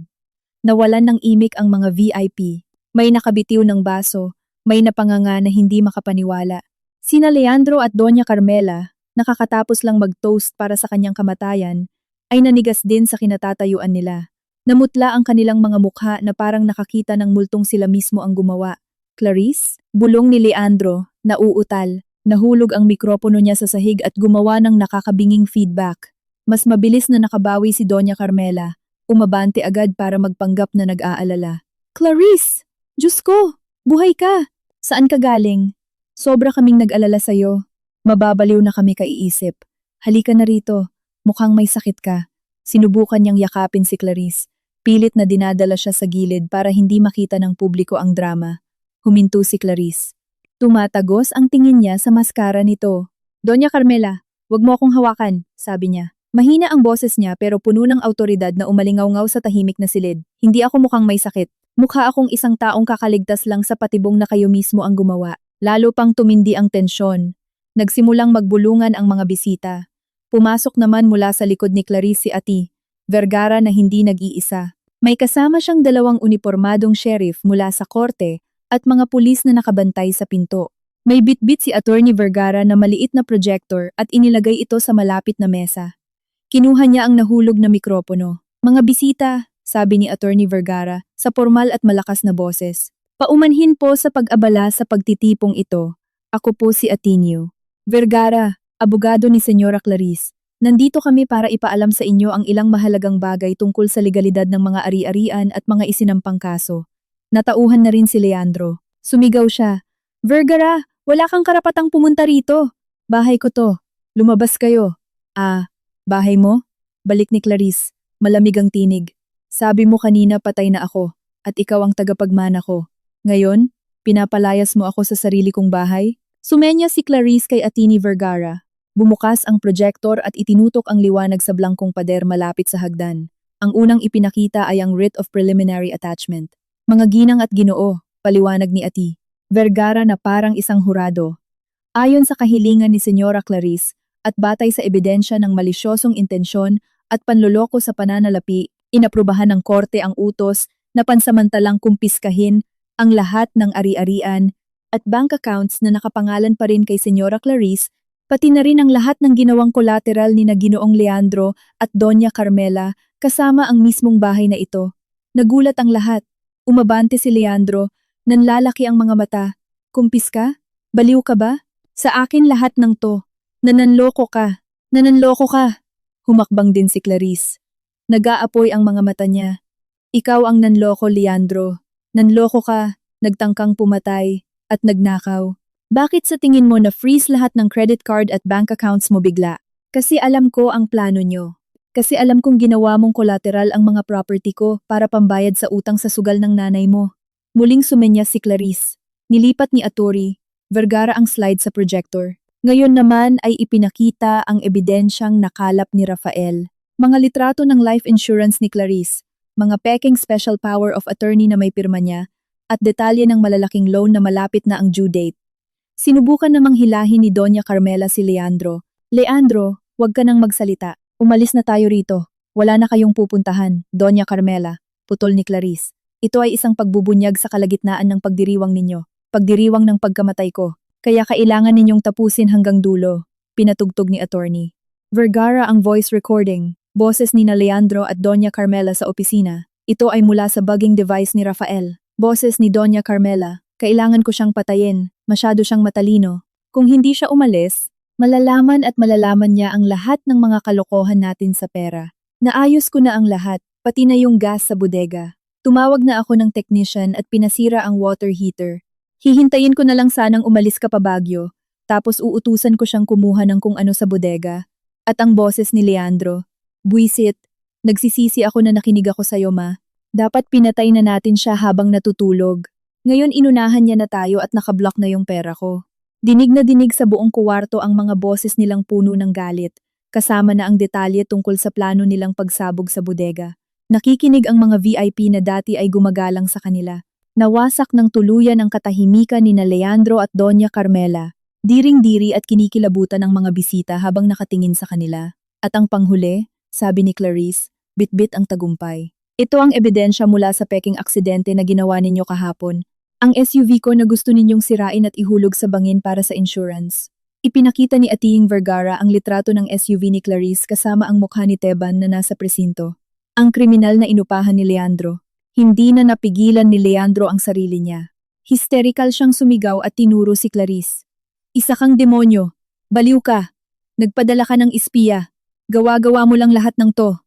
Nawalan ng imik ang mga VIP, may nakabitiw ng baso, may napanganga na hindi makapaniwala. Sina Leandro at Doña Carmela, nakakatapos lang mag-toast para sa kanyang kamatayan, ay nanigas din sa kinatatayuan nila. Namutla ang kanilang mga mukha na parang nakakita ng multong sila mismo ang gumawa. Clarice? Bulong ni Leandro, nauutal. Nahulog ang mikropono niya sa sahig at gumawa ng nakakabinging feedback. Mas mabilis na nakabawi si Doña Carmela. Umabante agad para magpanggap na nag-aalala. Clarice! Diyos ko! Buhay ka! Saan ka galing? Sobra kaming nag-alala sa'yo. Mababaliw na kami kaiisip. Halika na rito. Mukhang may sakit ka. Sinubukan niyang yakapin si Clarice. Pilit na dinadala siya sa gilid para hindi makita ng publiko ang drama. Huminto si Clarice. Tumatagos ang tingin niya sa maskara nito. Doña Carmela, wag mo akong hawakan, sabi niya. Mahina ang boses niya pero puno ng awtoridad na umalingaw-ngaw sa tahimik na silid. Hindi ako mukhang may sakit. Mukha akong isang taong kakaligtas lang sa patibong na kayo mismo ang gumawa. Lalo pang tumindi ang tensyon. Nagsimulang magbulungan ang mga bisita. Pumasok naman mula sa likod ni Clarice si Ati Vergara na hindi nag-iisa. May kasama siyang 2 unipormadong sheriff mula sa korte at mga pulis na nakabantay sa pinto. May bitbit si Attorney Vergara na maliit na projector at inilagay ito sa malapit na mesa. Kinuha niya ang nahulog na mikropono. Mga bisita, sabi ni Attorney Vergara sa formal at malakas na boses. Paumanhin po sa pag-abala sa pagtitipong ito. Ako po si Ateneo Vergara, abogado ni Senyora Clarice. Nandito kami para ipaalam sa inyo ang ilang mahalagang bagay tungkol sa legalidad ng mga ari-arian at mga isinampang kaso. Natauhan na rin si Leandro. Sumigaw siya. Vergara, wala kang karapatang pumunta rito. Bahay ko to. Lumabas kayo. Bahay mo? Balik ni Clarice. Malamig ang tinig. Sabi mo kanina patay na ako at ikaw ang tagapagmana ko. Ngayon, pinapalayas mo ako sa sarili kong bahay? Sumenya si Clarice kay Attorney Vergara. Bumukas ang projector at itinutok ang liwanag sa blangkong pader malapit sa hagdan. Ang unang ipinakita ay ang writ of preliminary attachment. Mga ginang at ginoo, paliwanag ni Ati Vergara na parang isang hurado. Ayon sa kahilingan ni Senyora Clarice at batay sa ebidensya ng malisyosong intensyon at panloloko sa pananalapi, inaprubahan ng korte ang utos na pansamantalang kumpiskahin ang lahat ng ari-arian at bank accounts na nakapangalan pa rin kay Senyora Clarice, pati na rin ang lahat ng ginawang collateral ni na Ginoong Leandro at Doña Carmela kasama ang mismong bahay na ito. Nagulat ang lahat. Umabante si Leandro, nanlalaki ang mga mata. Kumpis ka? Baliw ka ba? Sa akin lahat ng to. Nananloko ka. Nananloko ka. Humakbang din si Clarice. Nag-aapoy ang mga mata niya. Ikaw ang nanloko, Leandro. Nanloko ka, nagtangkang pumatay, at nagnakaw. Bakit sa tingin mo na freeze lahat ng credit card at bank accounts mo bigla? Kasi alam ko ang plano nyo. Kasi alam kong ginawa mong collateral ang mga property ko para pambayad sa utang sa sugal ng nanay mo. Muling sumenya si Clarice. Nilipat ni Attorney Vergara ang slide sa projector. Ngayon naman ay ipinakita ang ebidensyang nakalap ni Rafael. Mga litrato ng life insurance ni Clarice, mga peking special power of attorney na may pirma niya, at detalye ng malalaking loan na malapit na ang due date. Sinubukan namang hilahin ni Doña Carmela si Leandro. Leandro, huwag ka nang magsalita. Umalis na tayo rito. Wala na kayong pupuntahan, Doña Carmela. Putol ni Clarice. Ito ay isang pagbubunyag sa kalagitnaan ng pagdiriwang ninyo. Pagdiriwang ng pagkamatay ko. Kaya kailangan ninyong tapusin hanggang dulo. Pinatugtog ni Attorney Vergara ang voice recording. Boses ni na Leandro at Doña Carmela sa opisina. Ito ay mula sa bugging device ni Rafael. Boses ni Doña Carmela. Kailangan ko siyang patayin, masyado siyang matalino. Kung hindi siya umalis, malalaman niya ang lahat ng mga kalokohan natin sa pera. Naayos ko na ang lahat, pati na yung gas sa bodega. Tumawag na ako ng technician at pinasira ang water heater. Hihintayin ko na lang sanang umalis ka pa Baguio, tapos uutusan ko siyang kumuha ng kung ano sa bodega. At ang boses ni Leandro, Buisit, nagsisisi ako na nakinig ako sa'yo ma. Dapat pinatay na natin siya habang natutulog. Ngayon inunahan niya na tayo at nakablock na yung pera ko. Dinig na dinig sa buong kuwarto ang mga boses nilang puno ng galit, kasama na ang detalye tungkol sa plano nilang pagsabog sa bodega. Nakikinig ang mga VIP na dati ay gumagalang sa kanila. Nawasak ng tuluyan ang katahimikan ni na Leandro at Doña Carmela. Diring-diri at kinikilabutan ang mga bisita habang nakatingin sa kanila. At ang panghuli, sabi ni Clarice, bitbit ang tagumpay. Ito ang ebidensya mula sa peking aksidente na ginawa ninyo kahapon. Ang SUV ko na gusto ninyong sirain at ihulog sa bangin para sa insurance. Ipinakita ni Ating Vergara ang litrato ng SUV ni Clarice kasama ang mukha ni Teban na nasa presinto. Ang kriminal na inupahan ni Leandro. Hindi na napigilan ni Leandro ang sarili niya. Hysterical siyang sumigaw at tinuro si Clarice. Isa kang demonyo. Baliw ka. Nagpadala ka ng espiya. Gawa-gawa mo lang lahat ng to.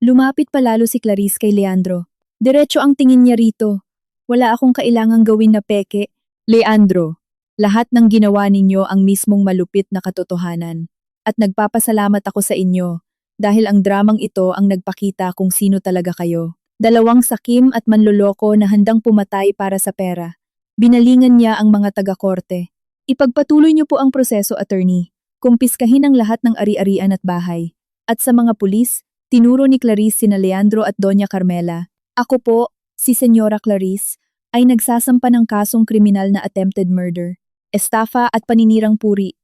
Lumapit palalo si Clarice kay Leandro. Diretso ang tingin niya rito. Wala akong kailangang gawin na peke. Leandro, lahat ng ginawa ninyo ang mismong malupit na katotohanan. At nagpapasalamat ako sa inyo dahil ang dramang ito ang nagpakita kung sino talaga kayo. Dalawang sakim at manloloko na handang pumatay para sa pera. Binalingan niya ang mga taga-korte. Ipagpatuloy niyo po ang proseso, attorney. Kumpiskahin ang lahat ng ari-arian at bahay. At sa mga pulis, tinuro ni Clarice sina Leandro at Doña Carmela. Ako po, si Senyora Clarice, ay nagsasampa ng kasong kriminal na attempted murder, estafa at paninirang puri.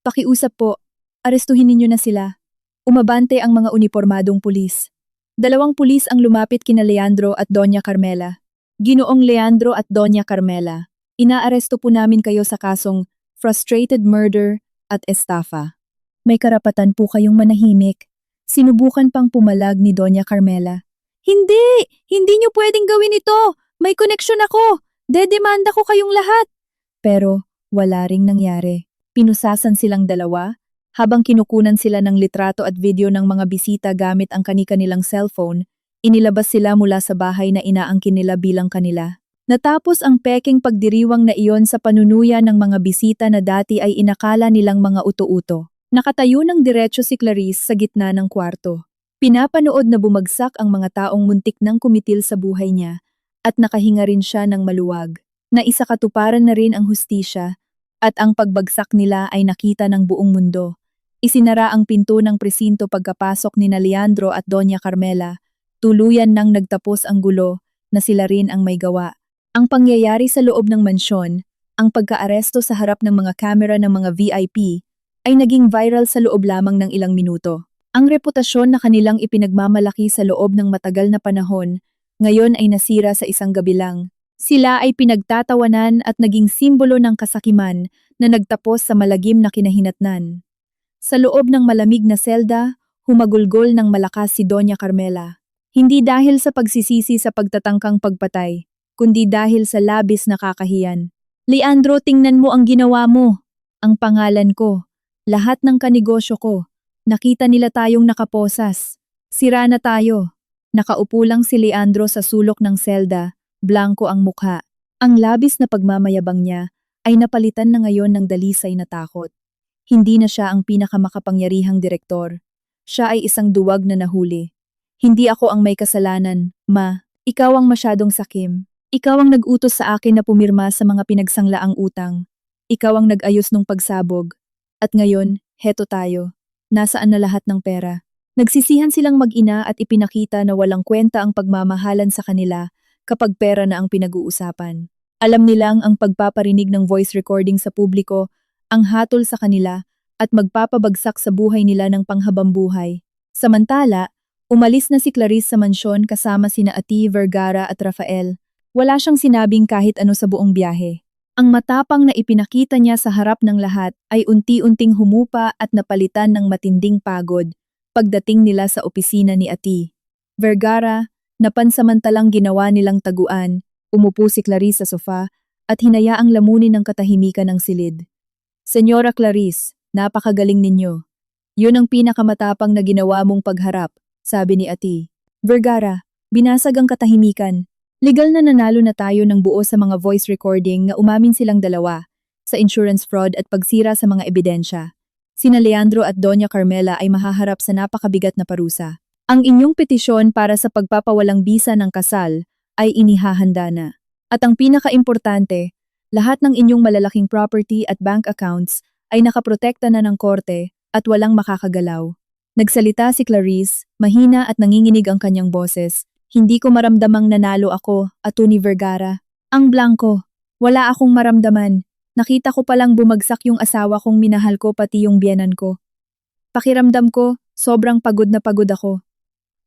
Pakiusap po, arestuhin ninyo na sila. Umabante ang mga unipormadong pulis. Dalawang pulis ang lumapit kina Leandro at Doña Carmela. Ginoong Leandro at Doña Carmela, inaaresto po namin kayo sa kasong frustrated murder at estafa. May karapatan po kayong manahimik. Sinubukan pang pumalag ni Doña Carmela. Hindi! Hindi niyo pwedeng gawin ito! May koneksyon ako! Dedemanda ko kayong lahat! Pero wala ring nangyari. Pinusasan silang dalawa habang kinukunan sila ng litrato at video ng mga bisita gamit ang kani-kanilang cellphone. Inilabas sila mula sa bahay na inaangkin nila bilang kanila. Natapos ang pekeng pagdiriwang na iyon sa panunuya ng mga bisita na dati ay inakala nilang mga uto-uto. Nakatayo ng diretso si Clarice sa gitna ng kwarto. Pinapanood na bumagsak ang mga taong muntik nang kumitil sa buhay niya at nakahinga rin siya ng maluwag. Naisakatuparan na rin ang hustisya at ang pagbagsak nila ay nakita ng buong mundo. Isinara ang pinto ng presinto pagkapasok ni Leandro at Doña Carmela. Tuluyan nang nagtapos ang gulo na sila rin ang may gawa. Ang pangyayari sa loob ng mansyon, ang pagkaaresto sa harap ng mga kamera ng mga VIP, ay naging viral sa loob lamang ng ilang minuto. Ang reputasyon na kanilang ipinagmamalaki sa loob ng matagal na panahon, ngayon ay nasira sa isang gabi lang. Sila ay pinagtatawanan at naging simbolo ng kasakiman na nagtapos sa malagim na kinahinatnan. Sa loob ng malamig na selda, humagulgol ng malakas si Doña Carmela. Hindi dahil sa pagsisisi sa pagtatangkang pagpatay, kundi dahil sa labis na kakahiyan. Leandro, tingnan mo ang ginawa mo. Ang pangalan ko, lahat ng kanegosyo ko. Nakita nila tayong nakaposas. Sira na tayo. Nakaupo lang si Leandro sa sulok ng selda, blanko ang mukha. Ang labis na pagmamayabang niya ay napalitan na ngayon ng dalisay na takot. Hindi na siya ang pinakamakapangyarihang direktor. Siya ay isang duwag na nahuli. Hindi ako ang may kasalanan, Ma. Ikaw ang masyadong sakim. Ikaw ang nag-utos sa akin na pumirma sa mga pinagsanglaang utang. Ikaw ang nag-ayos ng pagsabog. At ngayon, heto tayo. Nasaan na lahat ng pera? Nagsisihan silang mag-ina at ipinakita na walang kwenta ang pagmamahalan sa kanila kapag pera na ang pinag-uusapan. Alam nilang ang pagpaparinig ng voice recording sa publiko ang hatol sa kanila at magpapabagsak sa buhay nila ng panghabambuhay. Samantala, umalis na si Clarice sa mansyon kasama sina Ati, Vergara at Rafael. Wala siyang sinabing kahit ano sa buong biyahe. Ang matapang na ipinakita niya sa harap ng lahat ay unti-unting humupa at napalitan ng matinding pagod pagdating nila sa opisina ni Ati. Vergara, napansamantalang ginawa nilang taguan, umupo si Clarice sa sofa at hinayaang lamunin ng katahimikan ng silid. Senyora Clarice, napakagaling ninyo. Yun ang pinakamatapang na ginawa mong pagharap, sabi ni Ati. Vergara, binasag ang katahimikan. Legal na nanalo na tayo ng buo sa mga voice recording na umamin silang dalawa sa insurance fraud at pagsira sa mga ebidensya. Sina Leandro at Doña Carmela ay mahaharap sa napakabigat na parusa. Ang inyong petisyon para sa pagpapawalang bisa ng kasal ay inihahanda na. At ang pinakaimportante, lahat ng inyong malalaking property at bank accounts ay nakaprotekta na ng korte at walang makakagalaw. Nagsalita si Clarice, mahina at nanginginig ang kanyang boses. Hindi ko maramdamang nanalo ako, Atty. Vergara. Ang blanko. Wala akong maramdaman. Nakita ko palang bumagsak yung asawa kong minahal ko pati yung biyenan ko. Pakiramdam ko, sobrang pagod na pagod ako.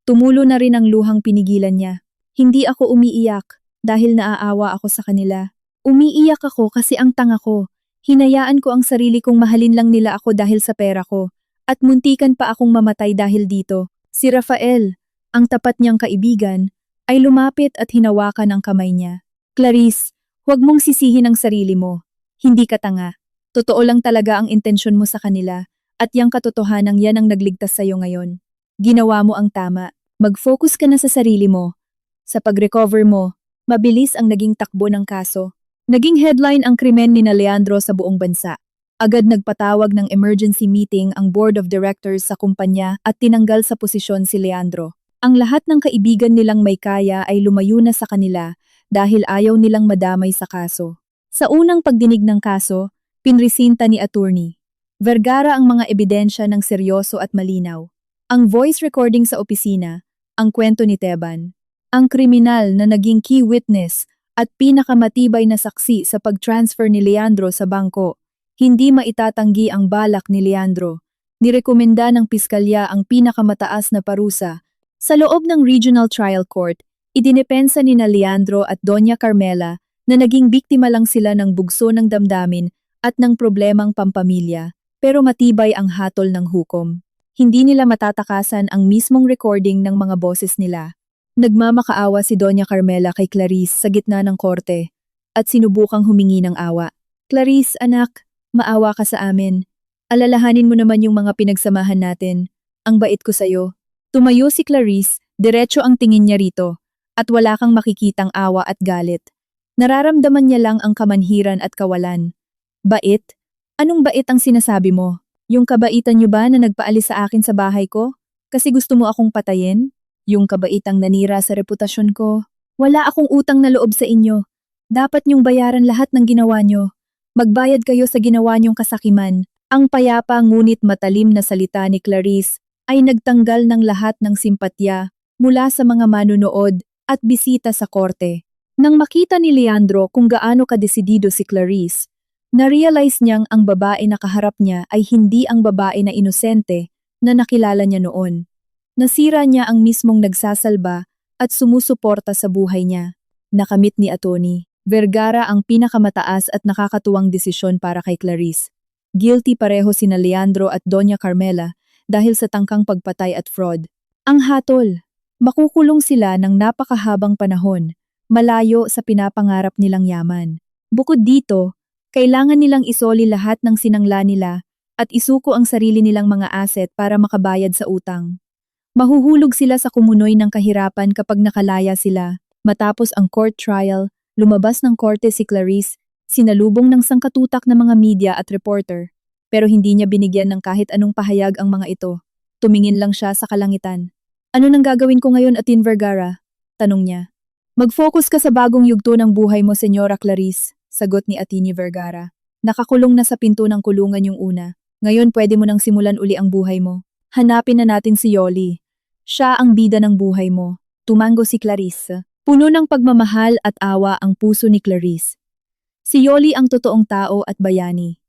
Tumulo na rin ang luhang pinigilan niya. Hindi ako umiiyak dahil naaawa ako sa kanila. Umiiyak ako kasi ang tanga ko. Hinayaan ko ang sarili kong mahalin lang nila ako dahil sa pera ko. At muntikan pa akong mamatay dahil dito. Si Rafael, ang tapat niyang kaibigan, ay lumapit at hinawakan ang kamay niya. Clarice, huwag mong sisihin ang sarili mo. Hindi ka tanga. Totoo lang talaga ang intensyon mo sa kanila, at yang katotohanan yan ang nagligtas sa'yo ngayon. Ginawa mo ang tama. Mag-focus ka na sa sarili mo. Sa pag-recover mo, mabilis ang naging takbo ng kaso. Naging headline ang krimen ni na Leandro sa buong bansa. Agad nagpatawag ng emergency meeting ang board of directors sa kumpanya at tinanggal sa posisyon si Leandro. Ang lahat ng kaibigan nilang may kaya ay lumayo na sa kanila dahil ayaw nilang madamay sa kaso. Sa unang pagdinig ng kaso, pinresinta ni attorney Vergara ang mga ebidensya ng seryoso at malinaw. Ang voice recording sa opisina, ang kwento ni Teban, ang kriminal na naging key witness at pinakamatibay na saksi sa pag-transfer ni Leandro sa bangko. Hindi maitatanggi ang balak ni Leandro. Nirekomenda ng piskalya ang pinakamataas na parusa. Sa loob ng Regional Trial Court, idinepensa ni na Leandro at Doña Carmela na naging biktima lang sila ng bugso ng damdamin at ng problemang pampamilya, pero matibay ang hatol ng hukom. Hindi nila matatakasan ang mismong recording ng mga boses nila. Nagmamakaawa si Doña Carmela kay Clarice sa gitna ng korte at sinubukang humingi ng awa. Clarice, anak, maawa ka sa amin. Alalahanin mo naman yung mga pinagsamahan natin. Ang bait ko sa'yo. Tumayo si Clarice, diretso ang tingin niya rito, at wala kang makikitang awa at galit. Nararamdaman niya lang ang kamanhiran at kawalan. Bait? Anong bait ang sinasabi mo? Yung kabaitan niyo ba na nagpaalis sa akin sa bahay ko? Kasi gusto mo akong patayin? Yung kabaitang nanira sa reputasyon ko? Wala akong utang na loob sa inyo. Dapat niyong bayaran lahat ng ginawa niyo. Magbayad kayo sa ginawa niyong kasakiman. Ang payapa ngunit matalim na salita ni Clarice ay nagtanggal ng lahat ng simpatya mula sa mga manunood at bisita sa korte. Nang makita ni Leandro kung gaano kadesidido si Clarice, na-realize niyang ang babae na kaharap niya ay hindi ang babae na inosente na nakilala niya noon. Nasira niya ang mismong nagsasalba at sumusuporta sa buhay niya. Nakamit ni Atty. Vergara ang pinakamataas at nakakatuwang desisyon para kay Clarice. Guilty pareho sina Leandro at Doña Carmela dahil sa tangkang pagpatay at fraud. Ang hatol, makukulong sila ng napakahabang panahon, malayo sa pinapangarap nilang yaman. Bukod dito, kailangan nilang isoli lahat ng sinangla nila at isuko ang sarili nilang mga asset para makabayad sa utang. Mahuhulog sila sa kumunoy ng kahirapan kapag nakalaya sila. Matapos ang court trial, lumabas ng korte si Clarice, sinalubong ng sangkatutak na mga media at reporter. Pero hindi niya binigyan ng kahit anong pahayag ang mga ito. Tumingin lang siya sa kalangitan. Ano nang gagawin ko ngayon, Atin Vergara? Tanong niya. Mag-focus ka sa bagong yugto ng buhay mo, Senyora Clarice, sagot ni Atty. Vergara. Nakakulong na sa pinto ng kulungan yung una. Ngayon pwede mo nang simulan uli ang buhay mo. Hanapin na natin si Yoli. Siya ang bida ng buhay mo. Tumango si Clarice. Puno ng pagmamahal at awa ang puso ni Clarice. Si Yoli ang totoong tao at bayani.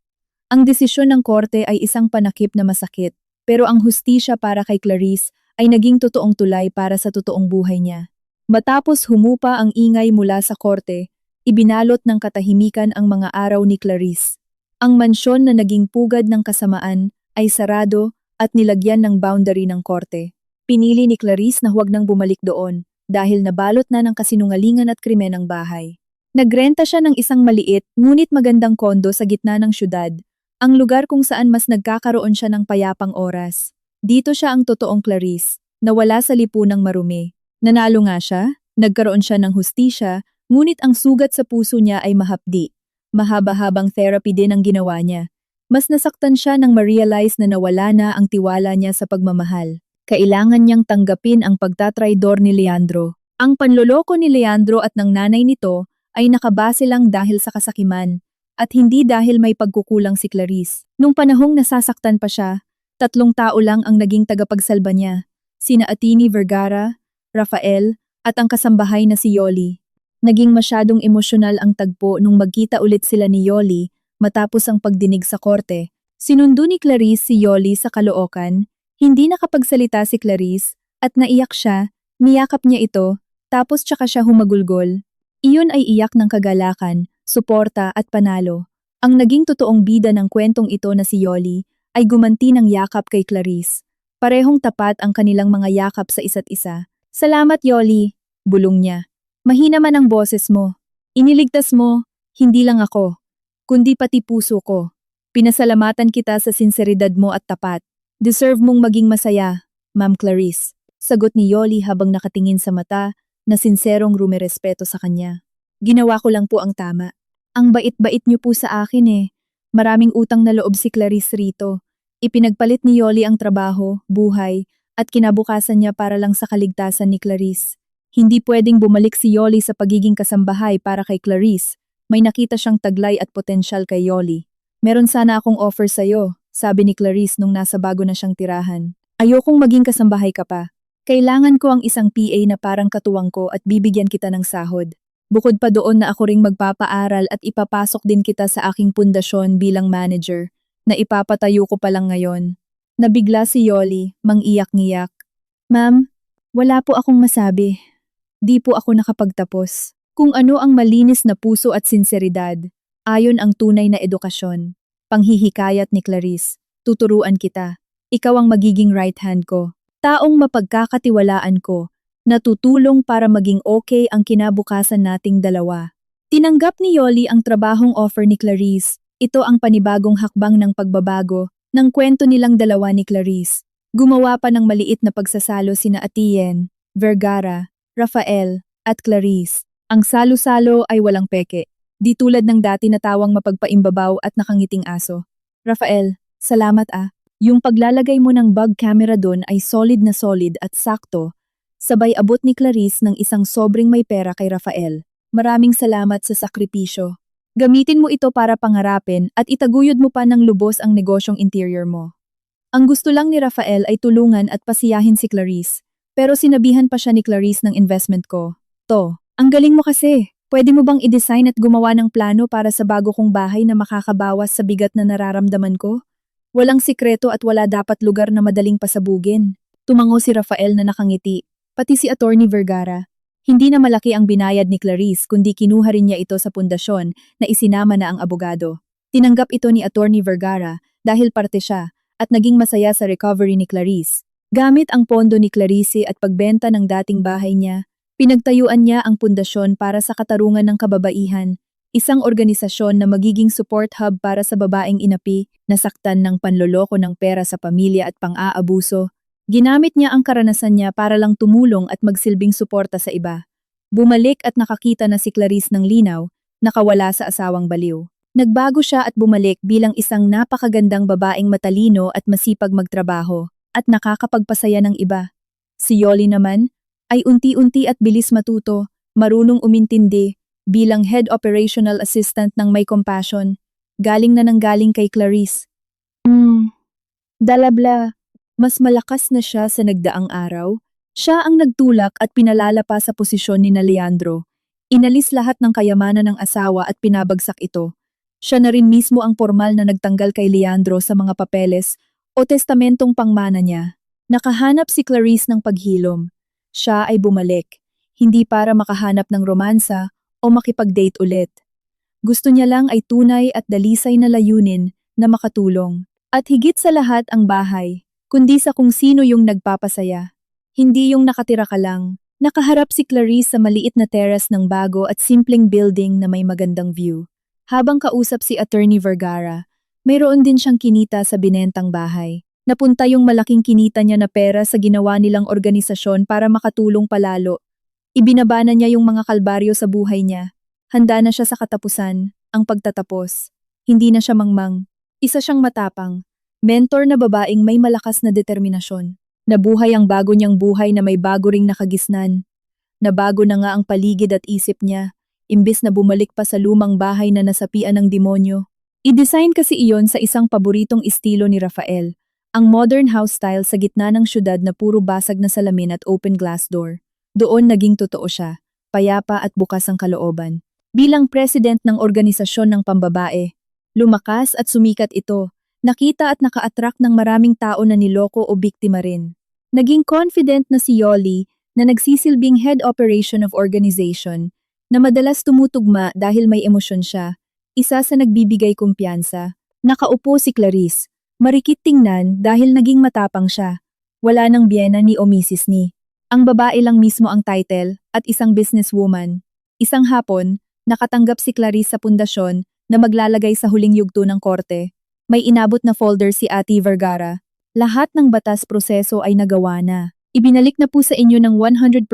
Ang desisyon ng korte ay isang panakip na masakit, pero ang hustisya para kay Clarice ay naging totoong tulay para sa totoong buhay niya. Matapos humupa ang ingay mula sa korte, ibinalot ng katahimikan ang mga araw ni Clarice. Ang mansyon na naging pugad ng kasamaan ay sarado at nilagyan ng boundary ng korte. Pinili ni Clarice na huwag nang bumalik doon dahil nabalot na ng kasinungalingan at krimen ang bahay. Nagrenta siya ng isang maliit ngunit magandang kondo sa gitna ng syudad, ang lugar kung saan mas nagkakaroon siya ng payapang oras. Dito siya ang totoong Clarice, nawala sa lipunang marumi. Nanalo nga siya, nagkaroon siya ng hustisya, ngunit ang sugat sa puso niya ay mahapdi. Mahaba-habang therapy din ang ginawa niya. Mas nasaktan siya nang ma-realize na nawala na ang tiwala niya sa pagmamahal. Kailangan niyang tanggapin ang pagtatraidor ni Leandro. Ang panloloko ni Leandro at ng nanay nito ay nakabase lang dahil sa kasakiman at hindi dahil may pagkukulang si Clarice. Nung panahong nasasaktan pa siya, 3 tao lang ang naging tagapagsalba niya, sina Atty. Vergara, Rafael, at ang kasambahay na si Yoli. Naging masyadong emosyonal ang tagpo nung magkita ulit sila ni Yoli matapos ang pagdinig sa korte. Sinundo ni Clarice si Yoli sa Caloocan, hindi nakapagsalita si Clarice at naiyak siya, niyakap niya ito, tapos tsaka siya humagulgol. Iyon ay iyak ng kagalakan, suporta at panalo. Ang naging totoong bida ng kwentong ito na si Yoli ay gumanti ng yakap kay Clarice. Parehong tapat ang kanilang mga yakap sa isa't isa. Salamat Yoli, bulong niya. Mahina man ang boses mo. Iniligtas mo, hindi lang ako, kundi pati puso ko. Pinasalamatan kita sa sinseridad mo at tapat. Deserve mong maging masaya, Ma'am Clarice. Sagot ni Yoli habang nakatingin sa mata na sinserong rumerespeto sa kanya. Ginawa ko lang po ang tama. Ang bait-bait niyo po sa akin eh. Maraming utang na loob si Clarice rito. Ipinagpalit ni Yoli ang trabaho, buhay, at kinabukasan niya para lang sa kaligtasan ni Clarice. Hindi pwedeng bumalik si Yoli sa pagiging kasambahay para kay Clarice. May nakita siyang taglay at potensyal kay Yoli. Meron sana akong offer sa'yo, sabi ni Clarice nung nasa bago na siyang tirahan. Ayokong maging kasambahay ka pa. Kailangan ko ang isang PA na parang katuwang ko at bibigyan kita ng sahod. Bukod pa doon na ako ring magpapaaral at ipapasok din kita sa aking pundasyon bilang manager, na ipapatayo ko pa lang ngayon. Nabigla si Yoli, mang-iyak-ngiyak. Ma'am, wala po akong masabi. Di po ako nakapagtapos. Kung ano ang malinis na puso at sinseridad, ayon ang tunay na edukasyon. Panghihikayat ni Clarice, tuturuan kita. Ikaw ang magiging right hand ko. Taong mapagkakatiwalaan ko, na tutulong para maging okay ang kinabukasan nating dalawa. Tinanggap ni Yoli ang trabahong offer ni Clarice. Ito ang panibagong hakbang ng pagbabago ng kwento nilang dalawa ni Clarice. Gumawa pa ng maliit na pagsasalo sina Atien, Vergara, Rafael, at Clarice. Ang salo-salo ay walang peke. Di tulad ng dati na tawang mapagpaimbabaw at nakangiting aso. Rafael, salamat ah. Yung paglalagay mo ng bug camera doon ay solid na solid at sakto. Sabay abot ni Clarice ng isang sobrang may pera kay Rafael. Maraming salamat sa sakripisyo. Gamitin mo ito para pangarapin at itaguyod mo pa ng lubos ang negosyong interior mo. Ang gusto lang ni Rafael ay tulungan at pasiyahin si Clarice. Pero sinabihan pa siya ni Clarice ng investment ko. Ang galing mo kasi. Pwede mo bang i-design at gumawa ng plano para sa bago kong bahay na makakabawas sa bigat na nararamdaman ko? Walang sikreto at wala dapat lugar na madaling pasabugin. Tumango si Rafael na nakangiti, pati si Attorney Vergara. Hindi na malaki ang binayad ni Clarice kundi kinuha rin niya ito sa pundasyon na isinama na ang abogado. Tinanggap ito ni Attorney Vergara dahil parte siya at naging masaya sa recovery ni Clarice. Gamit ang pondo ni Clarice at pagbenta ng dating bahay niya, pinagtayuan niya ang pundasyon para sa katarungan ng kababaihan, isang organisasyon na magiging support hub para sa babaeng inapi, nasaktan ng panloloko ng pera sa pamilya at pang-aabuso. Ginamit niya ang karanasan niya para lang tumulong at magsilbing suporta sa iba. Bumalik at nakakita na si Clarice ng linaw, nakawala sa asawang baliw. Nagbago siya at bumalik bilang isang napakagandang babaeng matalino at masipag magtrabaho, at nakakapagpasaya ng iba. Si Yoli naman, ay unti-unti at bilis matuto, marunong umintindi, bilang Head Operational Assistant ng May Compassion. Galing na nang galing kay Clarice. Dalabla. Mas malakas na siya sa nagdaang araw. Siya ang nagtulak at pinalala pa sa posisyon ni Leandro. Inalis lahat ng kayamanan ng asawa at pinabagsak ito. Siya na rin mismo ang formal na nagtanggal kay Leandro sa mga papeles o testamentong pangmana niya. Nakahanap si Clarice ng paghilom. Siya ay bumalik, hindi para makahanap ng romansa o makipag-date ulit. Gusto niya lang ay tunay at dalisay na layunin na makatulong. At higit sa lahat ang bahay, kundi sa kung sino yung nagpapasaya. Hindi yung nakatira ka lang. Nakaharap si Clarice sa maliit na terrace ng bago at simpleng building na may magandang view. Habang kausap si Attorney Vergara, mayroon din siyang kinita sa binentang bahay. Napunta yung malaking kinita niya na pera sa ginawa nilang organisasyon para makatulong palalo. Ibinaba na niya yung mga kalbaryo sa buhay niya. Handa na siya sa katapusan, ang pagtatapos. Hindi na siya mangmang. Isa siyang matapang. Mentor na babaeng may malakas na determinasyon. Nabuhay ang bago niyang buhay na may bago ring nakagisnan. Nabago na nga ang paligid at isip niya, imbes na bumalik pa sa lumang bahay na nasapian ng demonyo. I-design kasi iyon sa isang paboritong estilo ni Rafael, ang modern house style sa gitna ng syudad na puro basag na salamin at open glass door. Doon naging totoo siya, payapa at bukas ang kalooban. Bilang president ng organisasyon ng pambabae, lumakas at sumikat ito. Nakita at naka-attract ng maraming tao na niloko o biktima rin. Naging confident na si Yoli na nagsisilbing head operation of organization na madalas tumutugma dahil may emosyon siya, isa sa nagbibigay kumpiyansa. Nakaupo si Clarice, marikit tingnan dahil naging matapang siya. Wala nang biyena ni o misis ni. Ang babae lang mismo ang title at isang businesswoman. Isang hapon, nakatanggap si Clarice sa pundasyon na maglalagay sa huling yugto ng korte. May inabot na folder si Ate Vergara. Lahat ng batas proseso ay nagawa na. Ibinalik na po sa inyo ng 100%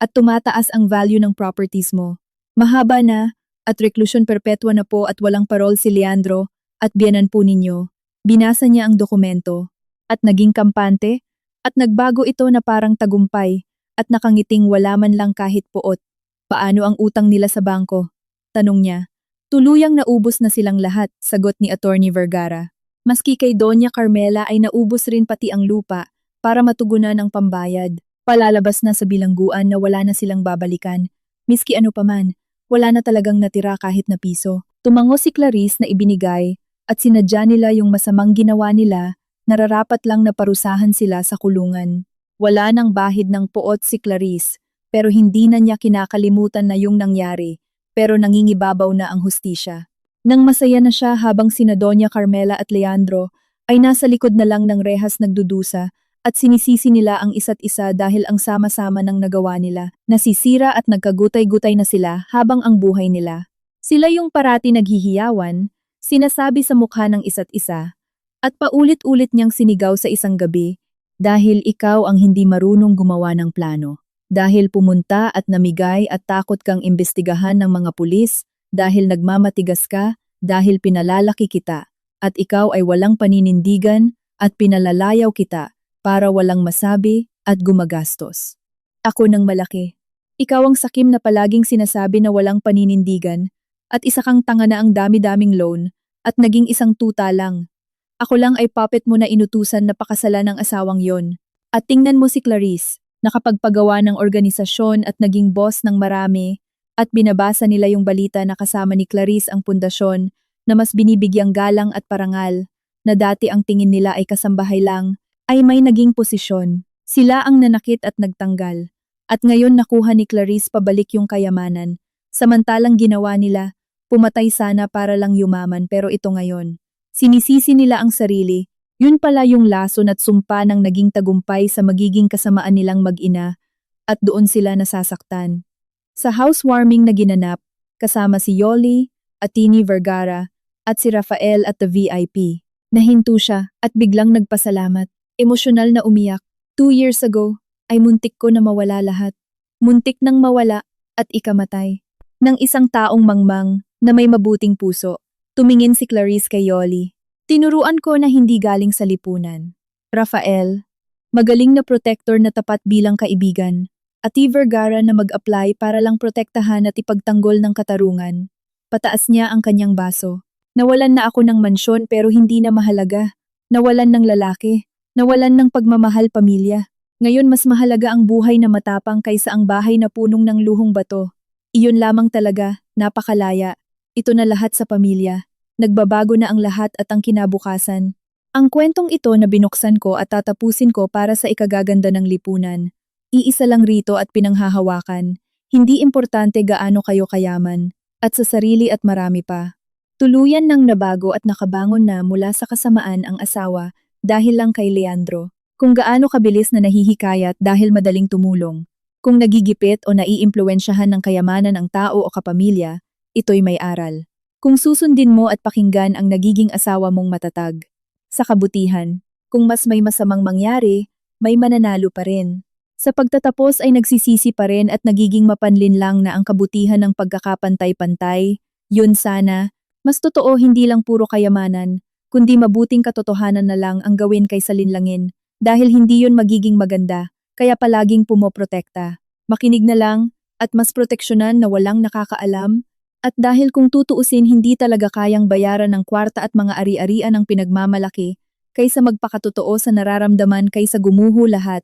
at tumataas ang value ng properties mo. Mahaba na at reklusyon perpetua na po at walang parol si Leandro at biyanan po ninyo. Binasa niya ang dokumento at naging kampante at nagbago ito na parang tagumpay at nakangiting wala man lang kahit poot. Paano ang utang nila sa bangko? Tanong niya. Tuluyang naubos na silang lahat, sagot ni Attorney Vergara. Maski kay Doña Carmela ay naubos rin pati ang lupa para matugunan ang pambayad. Palalabas na sa bilangguan na wala na silang babalikan. Miski ano paman, wala na talagang natira kahit na piso. Tumango si Clarice na ibinigay at sinadya nila yung masamang ginawa nila, nararapat lang na parusahan sila sa kulungan. Wala nang bahid ng poot si Clarice, pero hindi na niya kinakalimutan na yung nangyari, pero nangingibabaw na ang hustisya. Nang masaya na siya habang sina Doña Carmela at Leandro ay nasa likod na lang ng rehas nagdudusa at sinisisi nila ang isa't isa dahil ang sama-sama ng nagawa nila. Nasisira at nagkagutay-gutay na sila habang ang buhay nila. Sila yung parati naghihiyawan, sinasabi sa mukha ng isa't isa, at paulit-ulit niyang sinigaw sa isang gabi, dahil ikaw ang hindi marunong gumawa ng plano. Dahil pumunta at namigay at takot kang imbestigahan ng mga pulis, dahil nagmamatigas ka, dahil pinalalaki kita, at ikaw ay walang paninindigan at pinalalayaw kita para walang masabi at gumagastos. Ako nang malaki. Ikaw ang sakim na palaging sinasabi na walang paninindigan at isa kang tanga na ang dami-daming loan at naging isang tuta lang. Ako lang ay puppet mo na inutusan na pakasalan ng asawang yon. At tingnan mo si Clarice, nakapagpagawa ng organisasyon at naging boss ng marami, at binabasa nila yung balita na kasama ni Clarice ang pundasyon na mas binibigyang galang at parangal, na dati ang tingin nila ay kasambahay lang, ay may naging posisyon. Sila ang nanakit at nagtanggal. At ngayon nakuha ni Clarice pabalik yung kayamanan. Samantalang ginawa nila, pumatay sana para lang yumaman pero ito ngayon. Sinisisi nila ang sarili, yun pala yung lason at sumpa ng naging tagumpay sa magiging kasamaan nilang mag-ina, at doon sila nasasaktan. Sa housewarming na ginanap, kasama si Yoli, Atini Vergara, at si Rafael at the VIP. Nahinto siya at biglang nagpasalamat. Emosyonal na umiyak. 2 years ago, ay muntik ko na mawala lahat. Muntik nang mawala at ikamatay. Ng isang taong mangmang na may mabuting puso, tumingin si Clarice kay Yoli. Tinuruan ko na hindi galing sa lipunan. Rafael, magaling na protector na tapat bilang kaibigan. Ati Vergara na mag-apply para lang protektahan at ipagtanggol ng katarungan. Pataas niya ang kanyang baso. Nawalan na ako ng mansyon pero hindi na mahalaga. Nawalan ng lalaki. Nawalan ng pagmamahal pamilya. Ngayon mas mahalaga ang buhay na matapang kaysa ang bahay na punong ng luhong bato. Iyon lamang talaga, napakalaya. Ito na lahat sa pamilya. Nagbabago na ang lahat at ang kinabukasan. Ang kwentong ito na binuksan ko at tatapusin ko para sa ikagaganda ng lipunan. Iisa lang rito at pinanghahawakan. Hindi importante gaano kayo kayaman. At sa sarili at marami pa. Tuluyan nang nabago at nakabangon na mula sa kasamaan ang asawa dahil lang kay Leandro. Kung gaano kabilis na nahihikayat dahil madaling tumulong. Kung nagigipit o naiimpluwensyahan ng kayamanan ang tao o kapamilya, ito'y may aral. Kung susundin mo at pakinggan ang nagiging asawa mong matatag. Sa kabutihan, kung mas may masamang mangyari, may mananalo pa rin. Sa pagtatapos ay nagsisisi pa rin at nagiging mapanlinlang na ang kabutihan ng pagkakapantay-pantay. Yun sana, mas totoo hindi lang puro kayamanan, kundi mabuting katotohanan na lang ang gawin kaysa linlangin. Dahil hindi yun magiging maganda, kaya palaging pumoprotekta. Makinig na lang, at mas proteksyonan na walang nakakaalam. At dahil kung tutuusin hindi talaga kayang bayaran ng kwarta at mga ari-arian ang pinagmamalaki, kaysa magpakatotoo sa nararamdaman kaysa gumuho lahat,